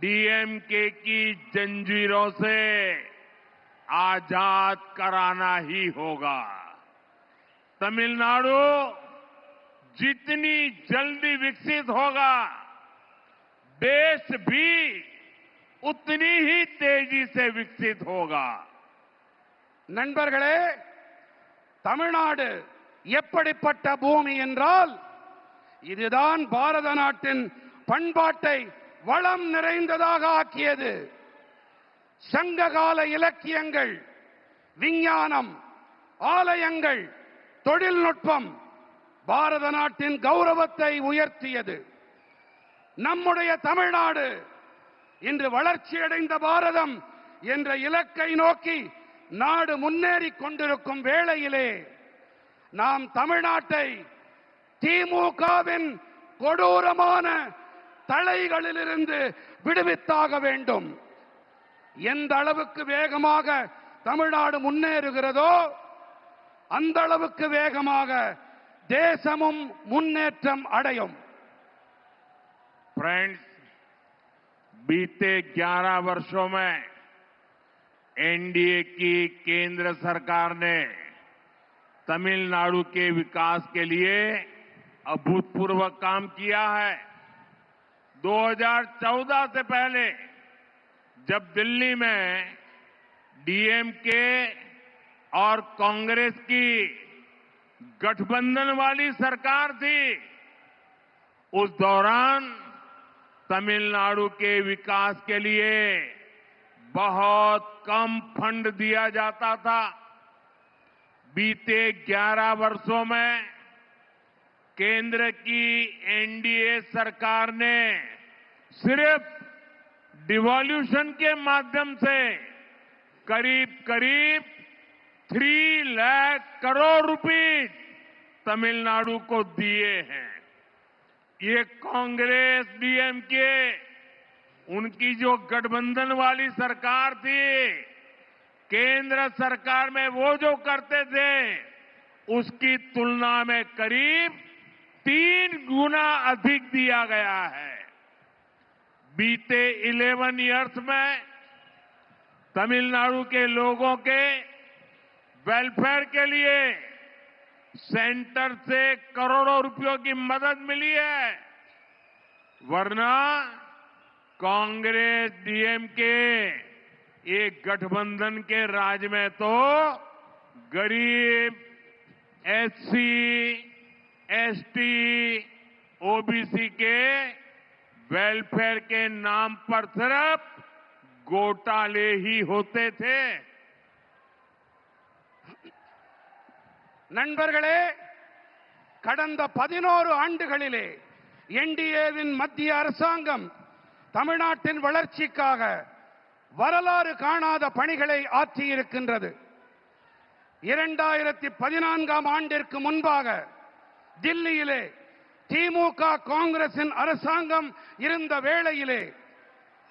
डीएमके की जंजीरों से आजाद कराना ही होगा। तमिलनाडु जितनी जल्दी विकसित होगा, देश भी उतनी ही तेजी से विकसित होगा। நண்பர்களே, தமிழ்நாடு எப்படிப்பட்ட பூமி என்றால், இதுதான் பாரத நாட்டின் பண்பாட்டை வளம் நிறைந்ததாக ஆக்கியது. சங்ககால இலக்கியங்கள், விஞ்ஞானம், ஆலயங்கள், தொழில்நுட்பம் பாரத நாட்டின் கௌரவத்தை உயர்த்தியது. நம்முடைய தமிழ்நாடு இன்று வளர்ச்சியடைந்த பாரதம் என்ற இலக்கை நோக்கி நாடு முன்னேறிக் கொண்டிருக்கும் வேளையிலே நாம் தமிழ்நாட்டை திமுகவின் கொடூரமான தலைகளிலிருந்து விடுவித்தாக வேண்டும். எந்த அளவுக்கு வேகமாக தமிழ்நாடு முன்னேறுகிறதோ அந்த அளவுக்கு வேகமாக தேசமும் முன்னேற்றம் அடையும். फ्रेंड्स, बीते 11 वर्षों में एनडीए की केंद्र सरकार ने तमिलनाडु के विकास के लिए अभूतपूर्व काम किया है। 2014 से पहले जब दिल्ली में डीएमके और कांग्रेस की गठबंधन वाली सरकार थी, उस दौरान तमिलनाडु के विकास के लिए बहुत कम फंड दिया जाता था। बीते 11 वर्षों में केंद्र की एनडीए सरकार ने सिर्फ डिवॉल्यूशन के माध्यम से करीब 3 लाख करोड़ रुपए तमिलनाडु को दिए हैं। ये कांग्रेस डीएमके उनकी जो गठबंधन वाली सरकार थी, केंद्र सरकार में वो जो करते थे उसकी तुलना में करीब 3 गुना अधिक दिया गया है। बीते 11 इयर्स में तमिलनाडु के लोगों के वेलफेयर के लिए सेंटर से करोड़ों रुपयों की मदद मिली है, वरना कांग्रेस डीएमके एक गठबंधन के राज में तो गरीब, एससी, एसटी, ओबीसी के वेलफेयर के नाम पर सिर्फ घोटाले ही होते थे। நண்பர்களே, கடந்த 11 ஆண்டுகளிலே என்டிஏவின் மத்திய அரசாங்கம் தமிழ்நாட்டின் வளர்ச்சிக்காக வரலாறு காணாத பணிகளை ஆற்றியிருக்கின்றது. 2014ஆம் ஆண்டிற்கு முன்பாக தில்லியிலே திமுக காங்கிரசின் அரசாங்கம் இருந்த வேளையிலே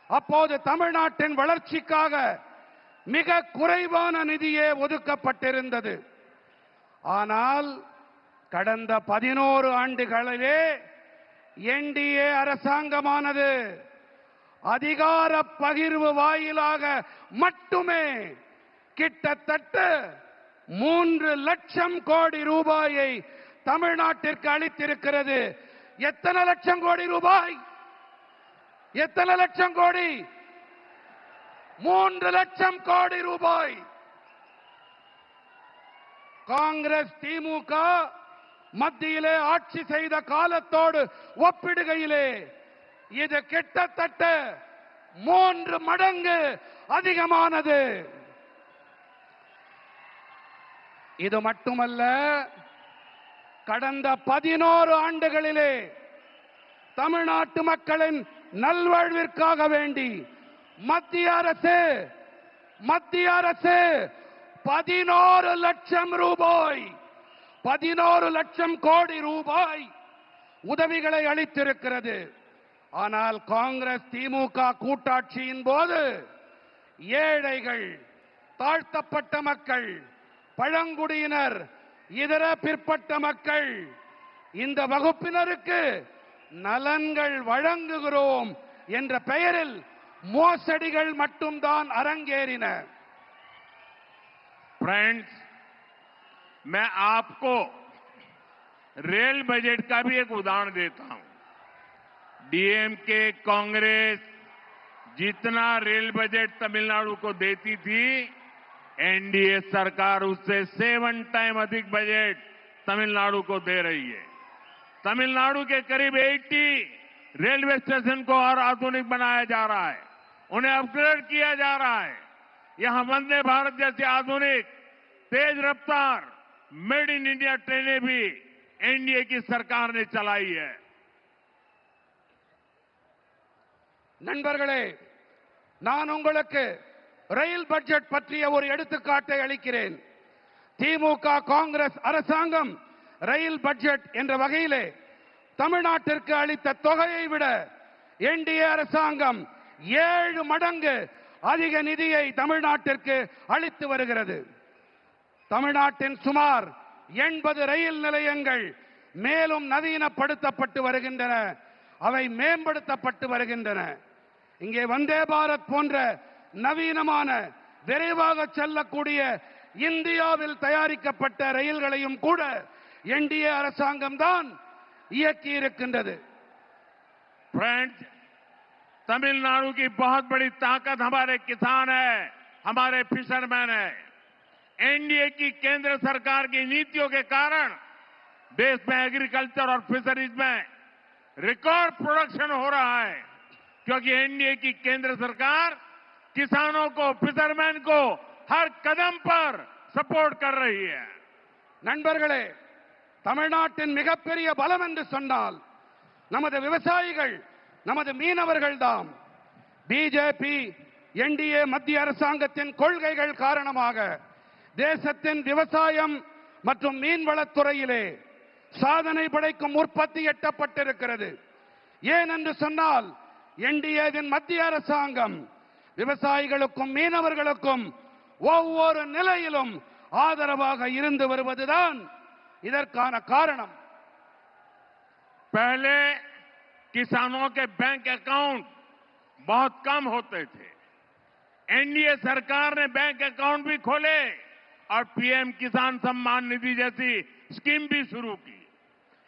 அப்போது தமிழ்நாட்டின் வளர்ச்சிக்காக மிக குறைவான நிதியே ஒதுக்கப்பட்டிருந்தது. ஆனால் கடந்த 11 ஆண்டுகளிலே என்டிஏ அரசாங்கமானது அதிகார பகிர்வு வாயிலாக மட்டுமே கிட்டத்தட்ட 3 லட்சம் கோடி ரூபாயை தமிழ்நாட்டிற்கு அளித்திருக்கிறது. எத்தனை லட்சம் கோடி ரூபாய்? எத்தனை லட்சம் கோடி? 3 லட்சம் கோடி ரூபாய். காங்கிரஸ் திமுக மத்தியிலே ஆட்சி செய்த காலத்தோடு ஒப்பிடுகையிலே இது கிட்டத்தட்ட 3 மடங்கு அதிகமானது. இது மட்டுமல்ல, கடந்த 11 ஆண்டுகளிலே தமிழ்நாட்டு மக்களின் நல்வாழ்விற்காக வேண்டி மத்திய அரசு 11 லட்சம் ரூபாய் 11 லட்சம் கோடி ரூபாய் உதவிகளை அளித்திருக்கிறது. ஆனால் காங்கிரஸ் திமுக கூட்டாட்சியின் போது ஏழைகள், தாழ்த்தப்பட்ட மக்கள், பழங்குடியினர், இதர பிற்பட்ட மக்கள், இந்த வகுப்பினருக்கு நலன்கள் வழங்குகிறோம் என்ற பெயரில் மோசடிகள் மட்டும்தான் அரங்கேறின. फ्रेंड्स, मैं आपको रेल बजट का भी एक उदाहरण देता हूं। डीएमके कांग्रेस जितना रेल बजट तमिलनाडु को देती थी, एनडीए सरकार उससे 7 टाइम अधिक बजट तमिलनाडु को दे रही है। तमिलनाडु के करीब 80 रेलवे स्टेशन को और आधुनिक बनाया जा रहा है, उन्हें अपग्रेड किया जा रहा है। यहां वंदे भारत जैसी आधुनिक तेज रफ्तार मेड इन इंडिया ट्रेनें भी एनडीए की सरकार ने चलाई है। நண்பர்களே, நான் உங்களுக்கு ரயில் பட்ஜெட் பற்றிய ஒரு எடுத்துக்காட்டை அளிக்கிறேன். திமுக காங்கிரஸ் அரசாங்கம் ரயில் பட்ஜெட் என்ற வகையிலே தமிழ்நாட்டிற்கு அளித்த தொகையை விட என்டிஏ அரசாங்கம் 7 மடங்கு அதிக நிதியை தமிழ்நாட்டிற்கு அளித்து வருகிறது. தமிழ்நாட்டின் சுமார் 80 ரயில் நிலையங்கள் மேலும் நவீனப்படுத்தப்பட்டு வருகின்றன, அவை மேம்படுத்தப்பட்டு வருகின்றன. இங்கே வந்தே பாரத் போன்ற நவீனமான விரைவாக செல்லக்கூடிய இந்தியாவில் தயாரிக்கப்பட்ட ரயில்களையும் கூட என்டிஏ அரசாங்கம் தான் இயக்கி இருக்கின்றது. फ्रेंड्स, तमिलनाडु की बहुत बड़ी ताकत हमारे किसान है, हमारे फिशरमैन है। एनडीए की केंद्र सरकार की नीतियों के कारण देश में एग्रीकल्चर और फिशरीज में रिकॉर्ड प्रोडक्शन हो रहा है, क्योंकि एनडीए की केंद्र सरकार किसानों को, फिशरमैन को हर कदम पर सपोर्ट कर रही है. நண்பர்களே, தமிழ்நாட்டின் மிகப்பெரிய பலம் என்று சொன்னால் நமது விவசாயிகள், நமது மீனவர்கள் தான். பிஜேபி என்டிஏ மத்திய அரசாங்கத்தின் கொள்கைகள் காரணமாக தேசத்தின் விவசாயம் மற்றும் மீன்வளத்துறையிலே சாதனை படைக்கும் உற்பத்தி எட்டப்பட்டிருக்கிறது. ஏன் என்று சொன்னால் என்டிஏவின் மத்திய அரசாங்கம் விவசாயிகளுக்கும் மீனவர்களுக்கும் ஒவ்வொரு நிலையிலும் ஆதரவாக இருந்து வருவதுதான் இதற்கான காரணம். पहले किसानों के बैंक अकाउंट बहुत कम होते थे. एनडीए सरकार ने बैंक अकाउंट भी खोले और पीएम किसान सम्मान निधि जैसी स्कीम भी शुरू की.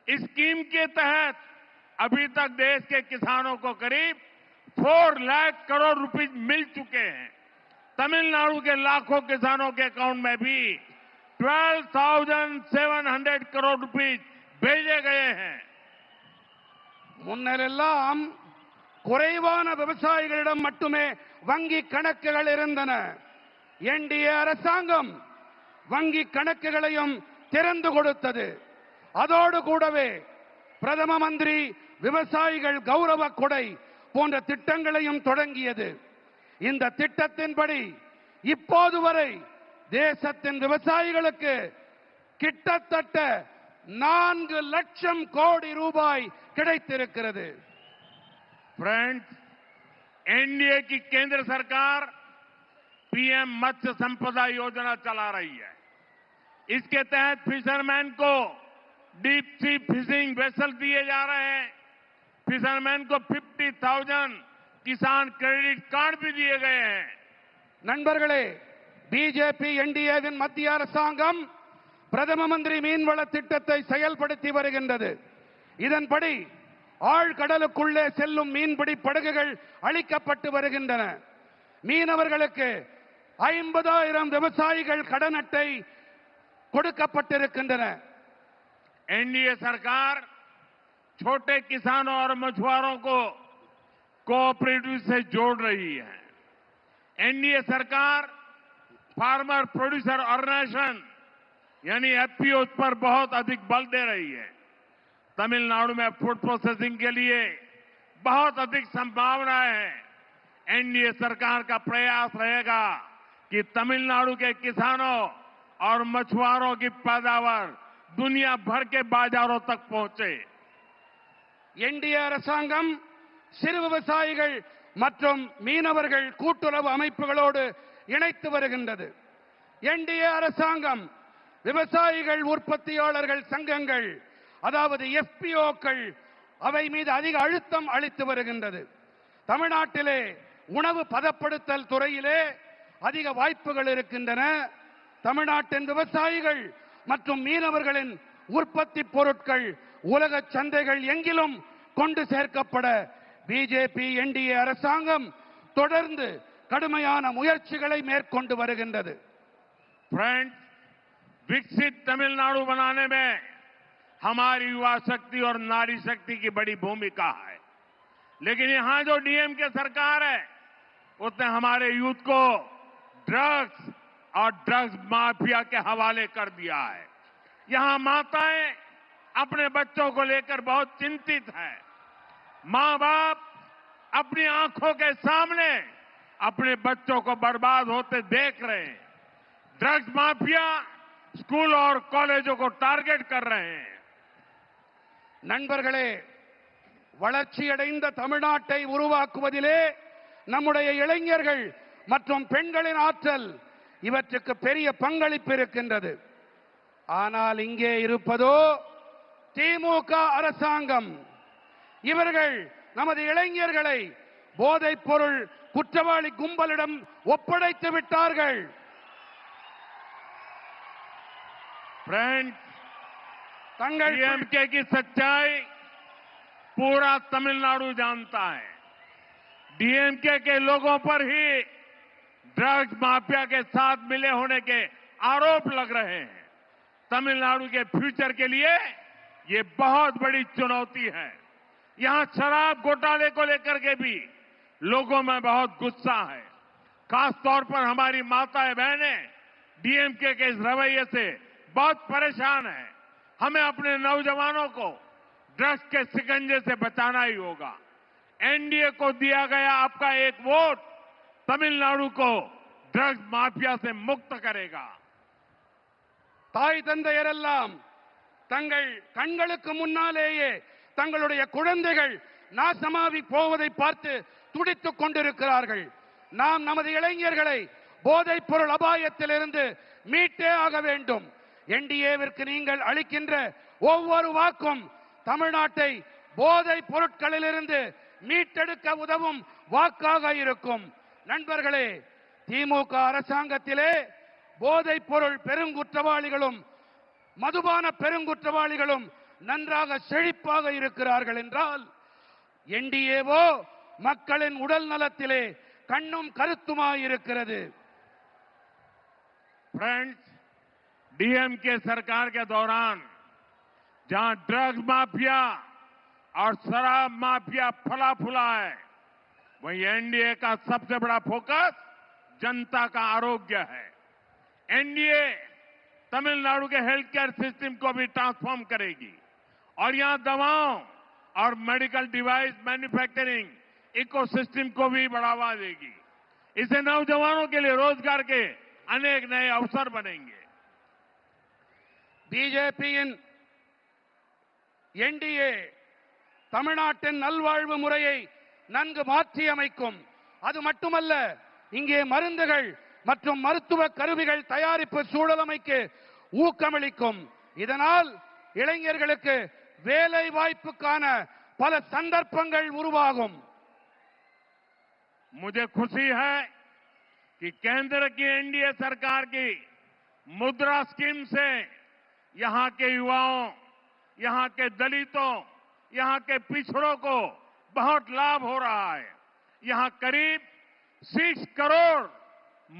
इस स्कीम के तहत अभी तक देश के किसानों को करीब 4 लाख करोड़ रुपए मिल चुके हैं. तमिलनाडु के लाखों किसानों के अकाउंट में भी 12,700 करोड़ रुपए भेजे गए हैं. முன்னெல்லாம் குறைவான விவசாயிகளிடம் மட்டுமே வங்கி கணக்குகள் இருந்தன. என்டிஏ அரசாங்கம் வங்கி கணக்குகளையும் திறந்து கொடுத்தது. அதோடு கூடவே பிரதம மந்திரி விவசாயிகள் கௌரவ கொடை போன்ற திட்டங்களையும் தொடங்கியது. இந்த திட்டத்தின்படி இப்போது வரை தேசத்தின் விவசாயிகளுக்கு கிட்டத்தட்ட 4 லட்சம் கோடி ரூபாய் கிடைத்திருக்கிறது. फ्रेंड्स, एनडीए की केंद्र सरकार पीएम मत्स्य संपदा योजना चला रही है. इसके तहत फिशरमैन को डीप सी फिशिंग वेसल दिए जा रहे हैं. फिशरमैन को 50,000 किसान क्रेडिट कार्ड भी दिए गए हैं. நண்பர்களே, பிஜேபி என்டிஏவின் மத்திய அரசாங்கம் பிரதம மந்திரி மீன்வள திட்டத்தை செயல்படுத்தி வருகின்றது. இதன்படி ஆழ்கடலுக்குள்ளே செல்லும் மீன்பிடி படகுகள் அளிக்கப்பட்டு வருகின்றன. மீனவர்களுக்கு 50,000 விவசாயிகள் கடன் அட்டை கொடுக்கப்பட்டிருக்கின்றன. एनडीए सरकार छोटे किसानों और मछुआरों को कोऑपरेटिव से जोड़ रही है. एनडीए सरकार फार्मर प्रोड्यूसर ऑर्गेनाइजेशन यानी एफपीओ पर बहुत अधिक बल दे रही है. तमिलनाडु में फूड प्रोसेसिंग के लिए बहुत अधिक संभावनाएं हैं. एनडीए सरकार का प्रयास रहेगा कि तमिलनाडु के किसानों और मछुआरों की पैदावार दुनिया भर के बाजारों तक पहुंचे. என்டிஏ அரசாங்கம் சிறு விவசாயிகள் மற்றும் மீனவர்கள் கூட்டுறவு அமைப்புகளோடு இணைத்து வருகின்றது. என்டிஏ அரசாங்கம் விவசாயிகள் உற்பத்தியாளர்கள் சங்கங்கள், அதாவது எஃபிஓக்கள், அவை மீது அதிக அழுத்தம் அளித்து வருகின்றது. தமிழ்நாட்டிலே உணவு பதப்படுத்தல் துறையிலே அதிக வாய்ப்புகள் இருக்கின்றன. தமிழ்நாட்டின் விவசாயிகள் மற்றும் மீனவர்களின் உற்பத்தி பொருட்கள் உலக சந்தைகள் எங்கிலும் கொண்டு சேர்க்கப்பட பிஜேபி என்டிஏ அரசாங்கம் தொடர்ந்து கடுமையான முயற்சிகளை மேற்கொண்டு வருகின்றது. फ्रेंड्स, विकसित तमिलनाडु बनाने में हमारी युवा शक्ति और नारी शक्ति की बड़ी भूमिका है. लेकिन यहां जो डीएमके सरकार है उसने हमारे यूथ को ड्रग्स और ड्रग्स माफिया के हवाले कर दिया है. यहां माताएं अपने बच्चों को लेकर बहुत चिंतित हैं. मां बाप अपनी आंखों के सामने अपने बच्चों को बर्बाद होते देख रहे हैं. ड्रग्स माफिया स्कूल और कॉलेजों को टारगेट कर रहे हैं. நண்பர்களே, வளர்ச்சியடைந்த தமிழ்நாட்டை உருவாக்குவதிலே நம்முடைய இளைஞர்கள் மற்றும் பெண்களின் ஆற்றல் இவற்றுக்கு பெரிய பங்களிப்பு இருக்கின்றது. ஆனால் இங்கே இருப்பதோ திமுக அரசாங்கம். இவர்கள் நமது இளைஞர்களை போதைப் பொருள் குற்றவாளி கும்பலிடம் ஒப்படைத்து விட்டார்கள். फ्रेंड्स, தங்கள் डीएमके की सच्चाई पूरा तमिलनाडु जानता है। डीएमके के लोगों पर ही ड्रग्स माफिया के साथ मिले होने के आरोप लग रहे हैं। तमिलनाडु के फ्यूचर के लिए ये बहुत बड़ी चुनौती है। यहां शराब घोटाले को लेकर के भी लोगों में बहुत गुस्सा है। खासतौर पर हमारी माताएं बहनें डीएमके के इस रवैये से बहुत परेशान है। हमें अपने नौजवानों को ड्रग्स के शिकंजे से बचाना ही होगा। एनडीए को दिया गया आपका एक वोट तमिलनाडु को ड्रग्स माफिया से मुक्त करेगा। தாய் தந்தையரெல்லாம் தங்கள் கண்களுக்கு முன்னாலேயே தங்களுடைய குழந்தைகள் நாசமாகி போவதை பார்த்து துடித்துக் கொண்டிருக்கிறார்கள். நாம் நமது இளைஞர்களை போதைப் பொருள் அபாயத்திலிருந்து மீட்டே ஆக வேண்டும். என்டிஏவிற்கு நீங்கள் அளிக்கின்ற ஒவ்வொரு வாக்கும் தமிழ்நாட்டை போதைப் பொருட்களிலிருந்து மீட்டெடுக்க உதவும் வாக்காக இருக்கும். நண்பர்களே, திமுக அரசாங்கத்திலே போதைப் பொருள் பெருங்குற்றவாளிகளும் மதுபான பெருங்குற்றவாளிகளும் நன்றாக செழிப்பாக இருக்கிறார்கள் என்றால், என்டிஏவோ மக்களின் உடல் நலத்திலே கண்ணும் கருத்துமாயிருக்கிறது. फ्रेंड्स, डीएमके सरकार के दौरान जहां ड्रग्स माफिया और शराब माफिया फला फूला है, वहीं एनडीए का सबसे बड़ा फोकस जनता का आरोग्य है। एनडीए तमिलनाडु के हेल्थ केयर सिस्टम को भी ट्रांसफॉर्म करेगी और यहां दवाओं और मेडिकल डिवाइस मैन्युफैक्चरिंग इकोसिस्टम को भी बढ़ावा देगी। इससे नौजवानों के लिए रोजगार के अनेक नए अवसर बनेंगे। பிஜேபியின் என்டிஏ தமிழ்நாட்டின் நல்வாழ்வு முறையை நன்கு மாற்றியமைக்கும். அது மட்டுமல்ல, இங்கே மருந்துகள் மற்றும் மருத்துவ கருவிகள் தயாரிப்பு சூழலமைக்கு ஊக்கமளிக்கும். இதனால் இளைஞர்களுக்கு வேலை வாய்ப்புக்கான பல சந்தர்ப்பங்கள் உருவாகும். मुझे खुशी है कि केंद्र की एनडीए सरकार की मुद्रा स्कीम से यहां के युवाओं, यहां के दलितों, यहां के पिछड़ों को बहुत लाभ हो रहा है। यहां करीब 6 करोड़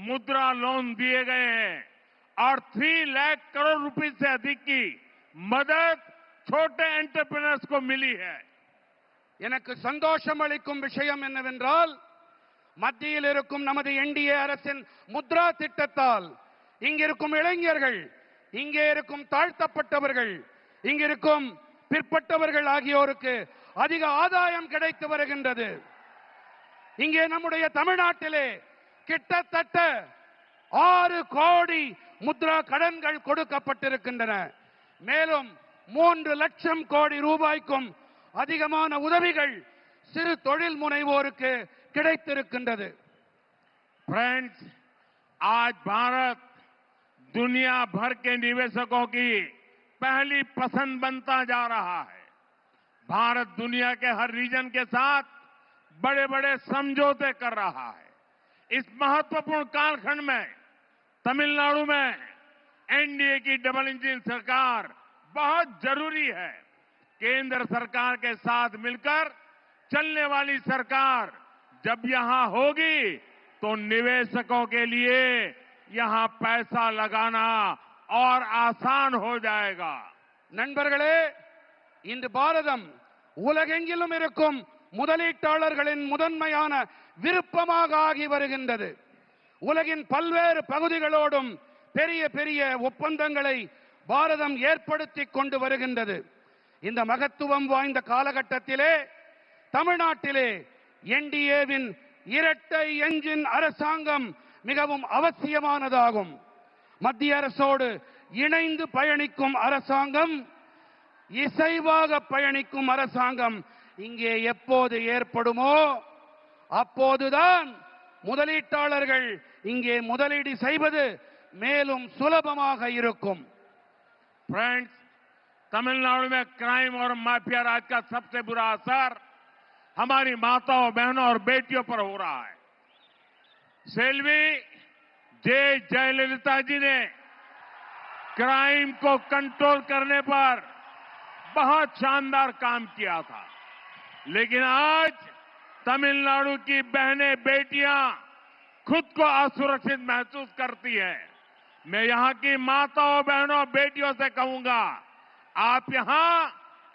मुद्रा लोन दिए गए हैं और 3 लाख करोड़ रुपए से अधिक की मदद छोटे एंटरप्रेन्योर्स को मिली है। எனக்கு சந்தோஷம் அளிக்கும் விஷயம் என்னவென்றால், மத்தியில் இருக்கும் நமது என்டிஏ அரசின் முத்ரா திட்டத்தால் இங்கிருக்கும் இளைஞர்கள், இங்கே இருக்கும் தாழ்த்தப்பட்டவர்கள், இங்கிருக்கும் பிற்பட்டவர்கள் ஆகியோருக்கு அதிக ஆதாயம் கிடைத்து வருகின்றது. இங்கே நம்முடைய தமிழ்நாட்டிலே கிட்டத்தட்ட 6 கோடி முத்ரா கடன்கள் கொடுக்கப்பட்டிருக்கின்றன. மேலும் 3 லட்சம் கோடி ரூபாய்க்கும் அதிகமான உதவிகள் சிறு தொழில் முனைவோருக்கு கிடைத்திருக்கின்றது. फ्रेंड्स, आज भारत दुनिया भर के निवेशकों की पहली पसंद बनता जा रहा है। भारत दुनिया के हर रीजन के साथ बड़े बड़े समझौते कर रहा है। इस महत्वपूर्ण कालखंड में तमिलनाडु में एनडीए की डबल इंजन सरकार बहुत जरूरी है। केंद्र सरकार के साथ मिलकर चलने वाली सरकार जब यहां होगी तो निवेशकों के लिए यहां पैसा लगाना और आसान हो जाएगा। நண்பர்களே, இன்று பாரதம் உலகெங்கிலும் இருக்கும் முதலீட்டாளர்களின் முதன்மையான விருப்பமாக ஆகி வருகின்றது. உலகின் பல்வேறு பகுதிகளோடும் பெரிய பெரிய ஒப்பந்தங்களை பாரதம் ஏற்படுத்திக் கொண்டு வருகின்றது. இந்த மகத்துவம் வாய்ந்த காலகட்டத்திலே தமிழ்நாட்டிலே என்டிஏவின் இரட்டை என்ஜின் அரசாங்கம் மிகவும் அவசியமானதாகும். மத்திய அரசோடு இணைந்து பயணிக்கும் அரசாங்கம், இசைவாக பயணிக்கும் அரசாங்கம் இங்கே எப்போது ஏற்படுமோ அப்போதுதான் முதலீட்டாளர்கள் இங்கே முதலீடு செய்வது மேலும் சுலபமாக இருக்கும். फ्रेंड्स, तमिलनाडु में क्राइम और माफिया राज का सबसे बुरा असर हमारी माताओं, बहनों और बेटियों पर हो रहा है। सेल्वी जयललिता जी ने क्राइम को कंट्रोल करने पर बहुत शानदार काम किया था, लेकिन आज तमिलनाडु की बहनें, बेटियां खुद को असुरक्षित महसूस करती हैं। मैं यहां की माताओं, बहनों, बेटियों से कहूंगा, आप यहां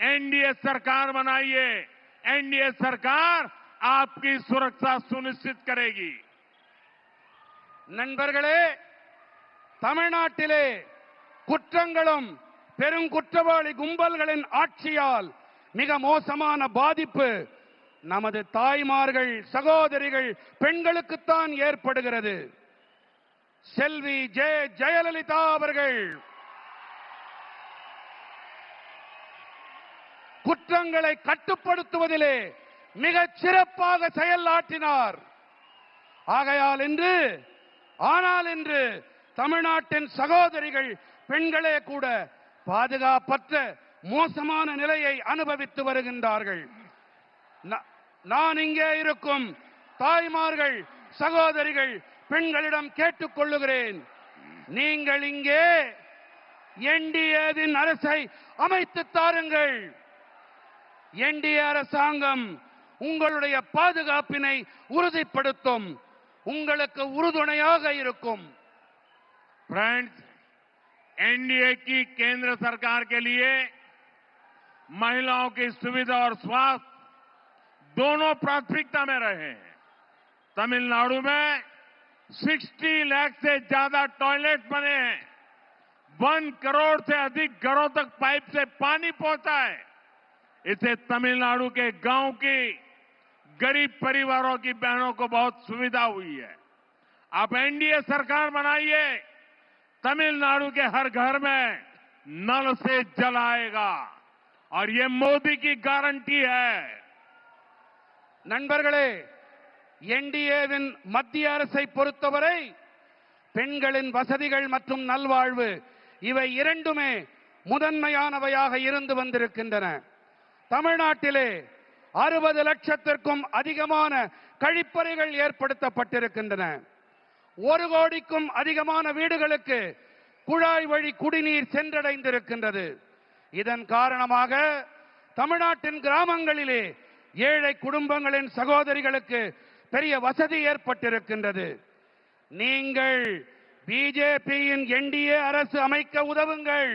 एनडीए सरकार बनाइए। एनडीए सरकार आपकी सुरक्षा सुनिश्चित करेगी। நண்பர்களே, தமிழ்நாட்டிலே குற்றங்களும் பெருங்குற்றவாளி கும்பல்களின் ஆட்சியால் மிக மோசமான பாதிப்பு நமது தாய்மார்கள், சகோதரிகள், பெண்களுக்குத்தான் ஏற்படுகிறது. செல்வி ஜெயலலிதா அவர்கள் குற்றங்களை கட்டுப்படுத்துவதிலே மிகச் சிறப்பாக செயலாற்றினார். ஆகையால் இன்று தமிழ்நாட்டின் சகோதரிகள், பெண்களே கூட பாதுகாப்பற்ற மோசமான நிலையை அனுபவித்து வருகின்றார்கள். நான் இங்கே இருக்கும் தாய்மார்கள், சகோதரிகள், பெண்களிடம் கேட்டுக்கொள்ளுகிறேன், நீங்கள் இங்கே என்டிஏவின் அரசை அமைத்து தாருங்கள். என்டிஏ அரசாங்கம் உங்களுடைய பாதுகாப்பினை உறுதிப்படுத்தும், உங்களுக்கு உறுதுணையாக இருக்கும். फ्रेंड्स, एनडीए की केंद्र सरकार के लिए महिलाओं की सुविधा और स्वास्थ्य दोनों प्राथमिकता में रहे हैं। तमिलनाडु में 60 लाख से ज्यादा टॉयलेट बने हैं। 1 करोड़ से अधिक घरों तक पाइप से पानी पहुंचा है। इससे तमिलनाडु के गांव की गरीब परिवारों की बहनों को बहुत सुविधा हुई है। आप एनडीए सरकार बनाइए, तमिलनाडु के हर घर में नल से जल आएगा और ये मोदी की गारंटी है। நண்பர்களே, என்டிஏவின் மத்திய அரசை பொறுத்தவரை பெண்களின் வசதிகள் மற்றும் நல்வாழ்வு இவை இரண்டுமே முதன்மையானவையாக இருந்து வந்திருக்கின்றன. தமிழ்நாட்டிலே 60 லட்சத்திற்கும் அதிகமான கழிப்பறைகள் ஏற்படுத்தப்பட்டிருக்கின்றன. 1 கோடிக்கும் அதிகமான வீடுகளுக்கு குழாய் வழி குடிநீர் சென்றடைந்திருக்கின்றது. இதன் காரணமாக தமிழ்நாட்டின் கிராமங்களிலே ஏழை குடும்பங்களின் சகோதரிகளுக்கு பெரிய வசதி ஏற்பட்டிருக்கின்றது. நீங்கள் பிஜேபியின் என்டிஏ அரசு அமைக்க உதவுங்கள்.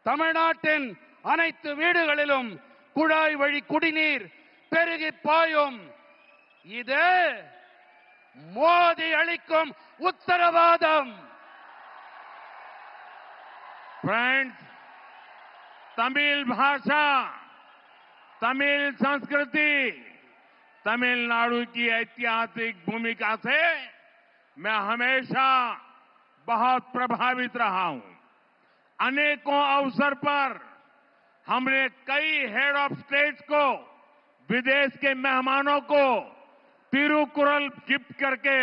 தமிழ்நாட்டின் அனைத்து வீடுகளிலும் குழாய் வழி குடிநீர் பெருகி பாயும். இது மோடி அளிக்கும் உத்தரவாதம். फ्रेंड्स, तमिल भाषा, तमिल संस्कृति, तमिलनाडु की ऐतिहासिक भूमिका से मैं हमेशा बहुत प्रभावित रहा हूं। अनेकों अवसर पर हमने कई हेड ऑफ स्टेट्स को, विदेश के मेहमानों को तिरुकुरल गिफ्ट करके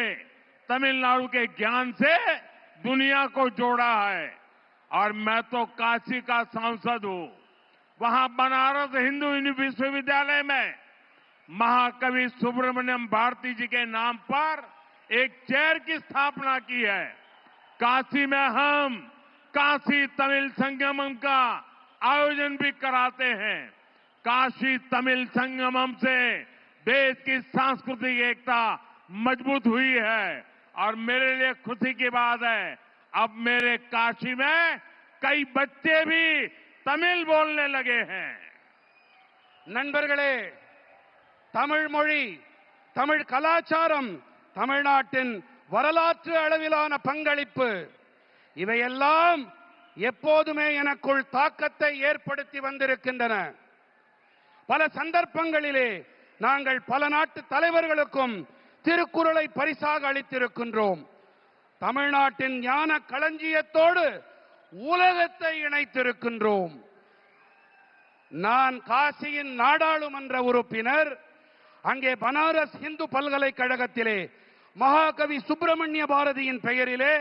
तमिलनाडु के ज्ञान से दुनिया को जोड़ा है। और मैं तो काशी का सांसद हूं। वहां बनारस हिंदू विश्वविद्यालय में महाकवि सुब्रमण्यम भारती जी के नाम पर एक चेयर की स्थापना की है। काशी में हम काशी तमिल संगमम का आयोजन भी कराते हैं। काशी तमिल संगमम से देश की सांस्कृतिक एकता मजबूत हुई है और मेरे लिए खुशी की बात है, अब मेरे काशी में कई बच्चे भी तमिल बोलने लगे हैं। நண்பர்களே, தமிழ் மொழி, தமிழ் கலாச்சாரம், தமிழ்நாட்டின் வரலாற்று அளவிலான பங்களிப்பு இவையெல்லாம் எப்போதுமே எனக்குள் தாக்கத்தை ஏற்படுத்தி வந்திருக்கின்றன. பல சந்தர்ப்பங்களிலே நாங்கள் பல நாட்டு தலைவர்களுக்கும் திருக்குறளை பரிசாக அளித்திருக்கின்றோம். தமிழ்நாட்டின் ஞான களஞ்சியத்தோடு உலகத்தை இணைத்திருக்கின்றோம். நான் காசியின் நாடாளுமன்ற உறுப்பினர். அங்கே பனாரஸ் இந்து பல்கலைக்கழகத்திலே மகாகவி சுப்பிரமணிய பாரதியின் பெயரிலே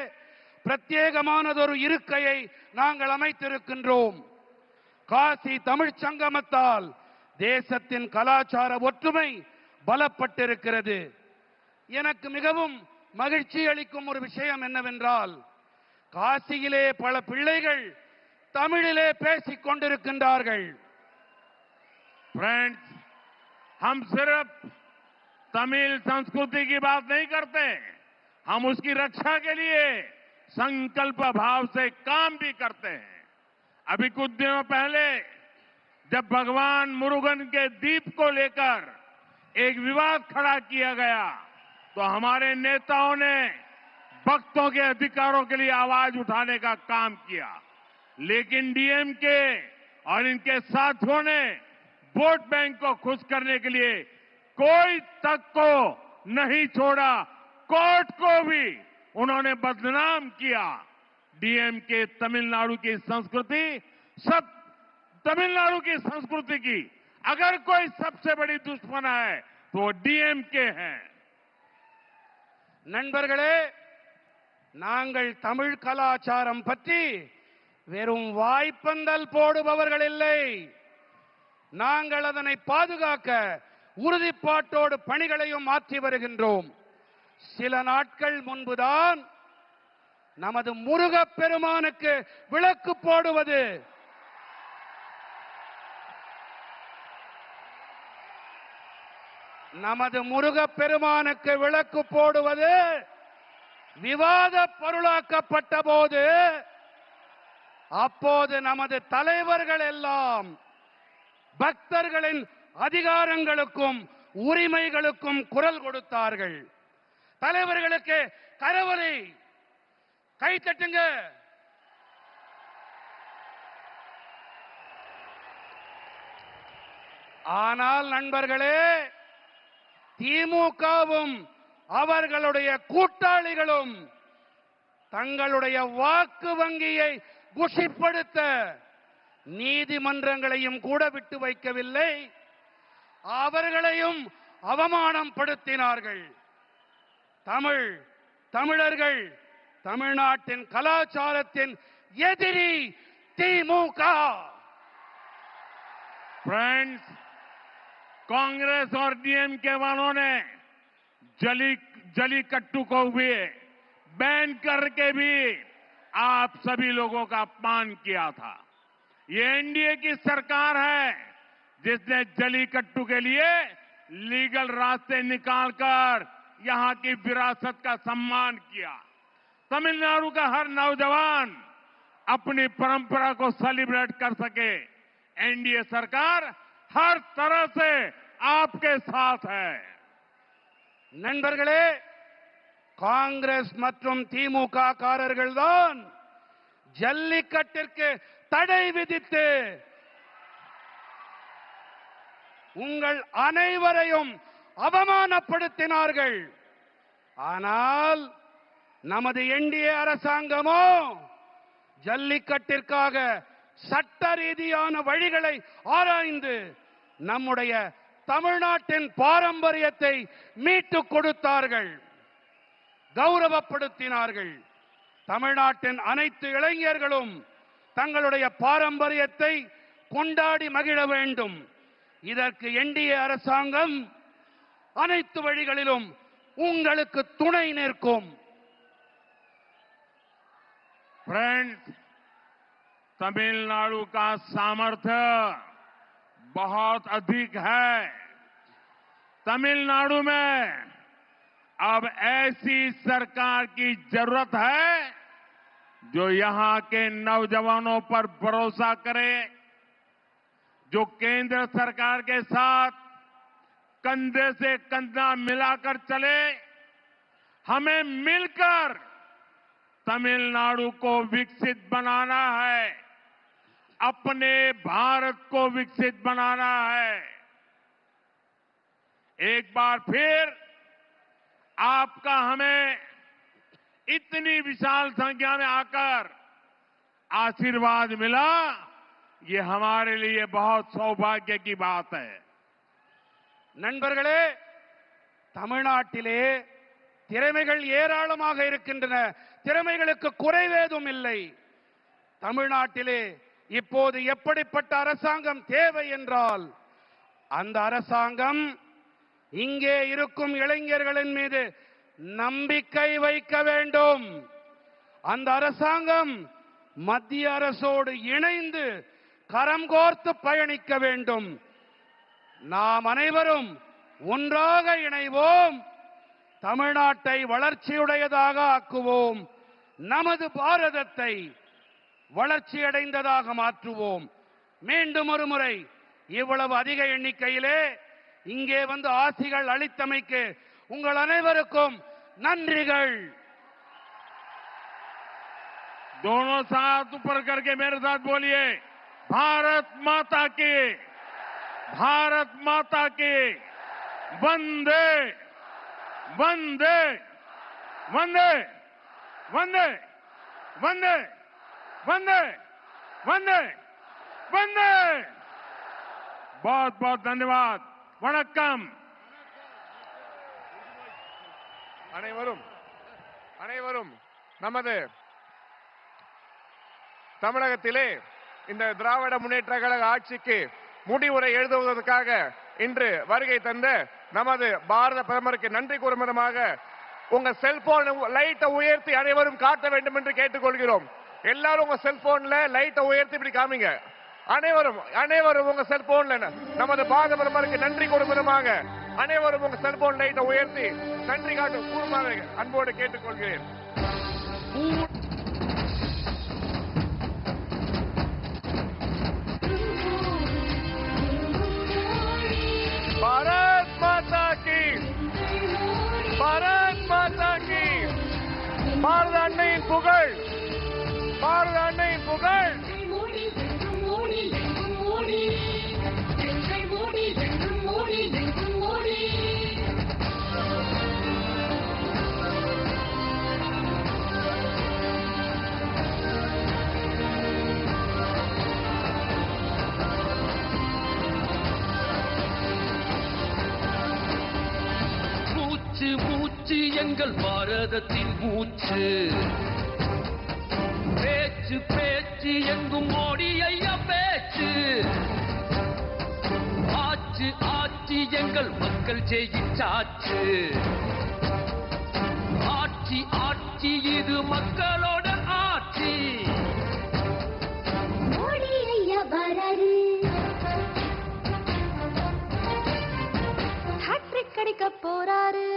பிரத்யேகமானதொரு இருக்கையை நாங்கள் அமைத்திருக்கின்றோம். காசி தமிழ்ச் சங்கமத்தால் தேசத்தின் கலாச்சார ஒற்றுமை பலப்பட்டிருக்கிறது. எனக்கு மிகவும் மகிழ்ச்சி அளிக்கும் ஒரு விஷயம் என்னவென்றால், காசியிலே பல பிள்ளைகள் தமிழிலே பேசிக் கொண்டிருக்கின்றார்கள். फ्रेंड्स, हम सिर्फ तमिल संस्कृति की बात नहीं करते, हम उसकी रक्षा के लिए संकल्प भाव से काम भी करते हैं। अभी कुछ दिनों पहले जब भगवान मुरुगन के दीप को लेकर एक विवाद खड़ा किया गया, तो हमारे नेताओं ने भक्तों के अधिकारों के लिए आवाज उठाने का काम किया। लेकिन डीएमके और इनके साथियों ने वोट बैंक को खुश करने के लिए कोई तक को नहीं छोड़ा, कोर्ट को भी उन्होंने बदनाम किया। डीएमके तमिलनाडु की संस्कृति, सब तमिलनाडु की संस्कृति की अगर कोई सबसे बड़ी दुश्मन है तो वो डीएमके है। நண்பர்களே, நாங்கள் தமிழ் கலாச்சாரம் பற்றி வெறும் வாய்ப்பந்தல் போடுபவர்கள் இல்லை. நாங்கள் அதனை பாதுகாக்க உறுதிப்பாட்டோடு பணிகளையும் மாற்றி வருகின்றோம். சில நாட்கள் முன்புதான் நமது முருகப் பெருமானுக்கு விளக்கு போடுவது, நமது முருகப் பெருமானுக்கு விளக்கு போடுவது விவாத பொருளாக்கப்பட்ட போது, அப்போது நமது தலைவர்கள் எல்லாம் பக்தர்களின் அதிகாரங்களுக்கும் உரிமைகளுக்கும் குரல் கொடுத்தார்கள். தலைவர்களுக்கு கரவொலி, கை தட்டுங்க. ஆனால் நண்பர்களே, திமுகவும் அவர்களுடைய கூட்டாளிகளும் தங்களுடைய வாக்கு வங்கியை குஷிப்படுத்த நீதிமன்றங்களையும் கூட விட்டு வைக்கவில்லை, அவர்களையும் அவமானம் படுத்தினார்கள். தமிழர்கள் தமிழ்நாட்டின் கலாச்சாரத்தின் எதிரி திமுக. फ्रेंड्स, कांग्रेस और डीएमके वालों ने जलीकट्टू को भी बैन करके भी आप सभी लोगों का अपमान किया था। ये एनडीए की सरकार है जिसने जलीकट्टू के लिए लीगल रास्ते निकालकर यहां की विरासत का सम्मान किया। तमिलनाडु का हर नौजवान अपनी परंपरा को सेलिब्रेट कर सके, एनडीए सरकार हर तरह से आपके साथ है। நண்பர்களே, காங்கிரஸ் மற்றும் திமுக காரர்கள் தான் ஜல்லிக்கட்டிற்கு தடை விதித்து உங்கள் அனைவரையும் அவமானப்படுத்தினார்கள். ஆனால் நமது என்டிஏ அரசாங்கமோ ஜல்லிக்கட்டிற்காக சட்ட ரீதியான வழிகளை ஆராய்ந்து நம்முடைய தமிழ்நாட்டின் பாரம்பரியத்தை மீட்டுக் கொடுத்தார்கள், கௌரவப்படுத்தினார்கள். தமிழ்நாட்டின் அனைத்து இளைஞர்களும் தங்களுடைய பாரம்பரியத்தை கொண்டாடி மகிழ வேண்டும். இதற்கு என்டிஏ அரசாங்கம் அனைத்து வழிகளிலும் உங்களுக்கு துணை நிற்கும். फ्रेंड्स, तमिलनाडु का सामर्थ्य बहुत अधिक है। तमिलनाडु में अब ऐसी सरकार की जरूरत है जो यहां के नौजवानों पर भरोसा करे, जो केंद्र सरकार के साथ कंधे से कंधा मिलाकर चले। हमें मिलकर तमिलनाडु को विकसित बनाना है, अपने भारत को विकसित बनाना है। एक बार फिर आपका हमें इतनी विशाल संख्या में आकर आशीर्वाद मिला, ये हमारे लिए बहुत सौभाग्य की बात है। நண்பர்களே, தமிழ்நாட்டிலே திறமைகள் ஏராளமாக இருக்கின்றன. திறமைகளுக்கு குறைவேதும் இல்லை. தமிழ்நாட்டிலே இப்போது எப்படிப்பட்ட அரசாங்கம் தேவை என்றால், அந்த அரசாங்கம் இங்கே இருக்கும் இளைஞர்களின் மீது நம்பிக்கை வைக்க வேண்டும். அந்த அரசாங்கம் மத்திய அரசோடு இணைந்து கரம் கோர்த்து பயணிக்க வேண்டும். நாம் அனைவரும் ஒன்றாக இணைவோம். தமிழ்நாட்டை வளர்ச்சியுடையதாக ஆக்குவோம். நமது பாரதத்தை வளர்ச்சியடைந்ததாக மாற்றுவோம். மீண்டும் ஒரு முறை இவ்வளவு அதிக எண்ணிக்கையிலே இங்கே வந்து ஆசிகள் அளித்தமைக்கு உங்கள் அனைவருக்கும் நன்றிகள். दोनों साथ ऊपर करके मेरे साथ बोलिए, भारत माता की, भारत माता की, वंदे वंदे वंदे वंदे वंदे वंदे वंदे वंदे। बहुत बहुत धन्यवाद. वणक्कम. அனைவரும் நமது தமிழகத்திலே இந்த திராவிட முன்னேற்ற கழக ஆட்சிக்கு முடிவுரை எழுதுவதற்காக இன்று வருகை தந்த நமது பாரத பிரதமருக்கு நன்றி கூறும் விதமாக உங்க செல்போன் லைட்டை உயர்த்தி அனைவரும் காட்ட வேண்டும் என்று கேட்டுக்கொள்கிறோம். எல்லாரும் உங்க செல்போன்ல லைட்டை உயர்த்தி இப்படி காமிங்க. அனைவரும் உங்க செல்போன்ல நமது பாரத பிரதமருக்கு நன்றி கூறும் விதமாக அனைவரும் உங்க செல்போன் லைட்டை உயர்த்தி நன்றி காட்டும் கூறுமாறு அன்போடு கேட்டுக்கொள்கிறேன். भारत माता की, भारत माता की, பாரத அன்னையின் புகழ், பாரத அன்னையின் புகழ். மூச்சு எங்கள் பாரதத்தின் மூச்சு, பேச்சு பேச்சு எங்கும் மோடி ஐயா பேச்சு, ஆட்சி ஆட்சி எங்கள் மக்கள் ஜெயிச்சாச்சு, ஆட்சி ஆட்சி இது மக்களோட ஆட்சி. மோடி ஐயா வராரு, ஹேட்ரிக் அடிக்க போறாரு.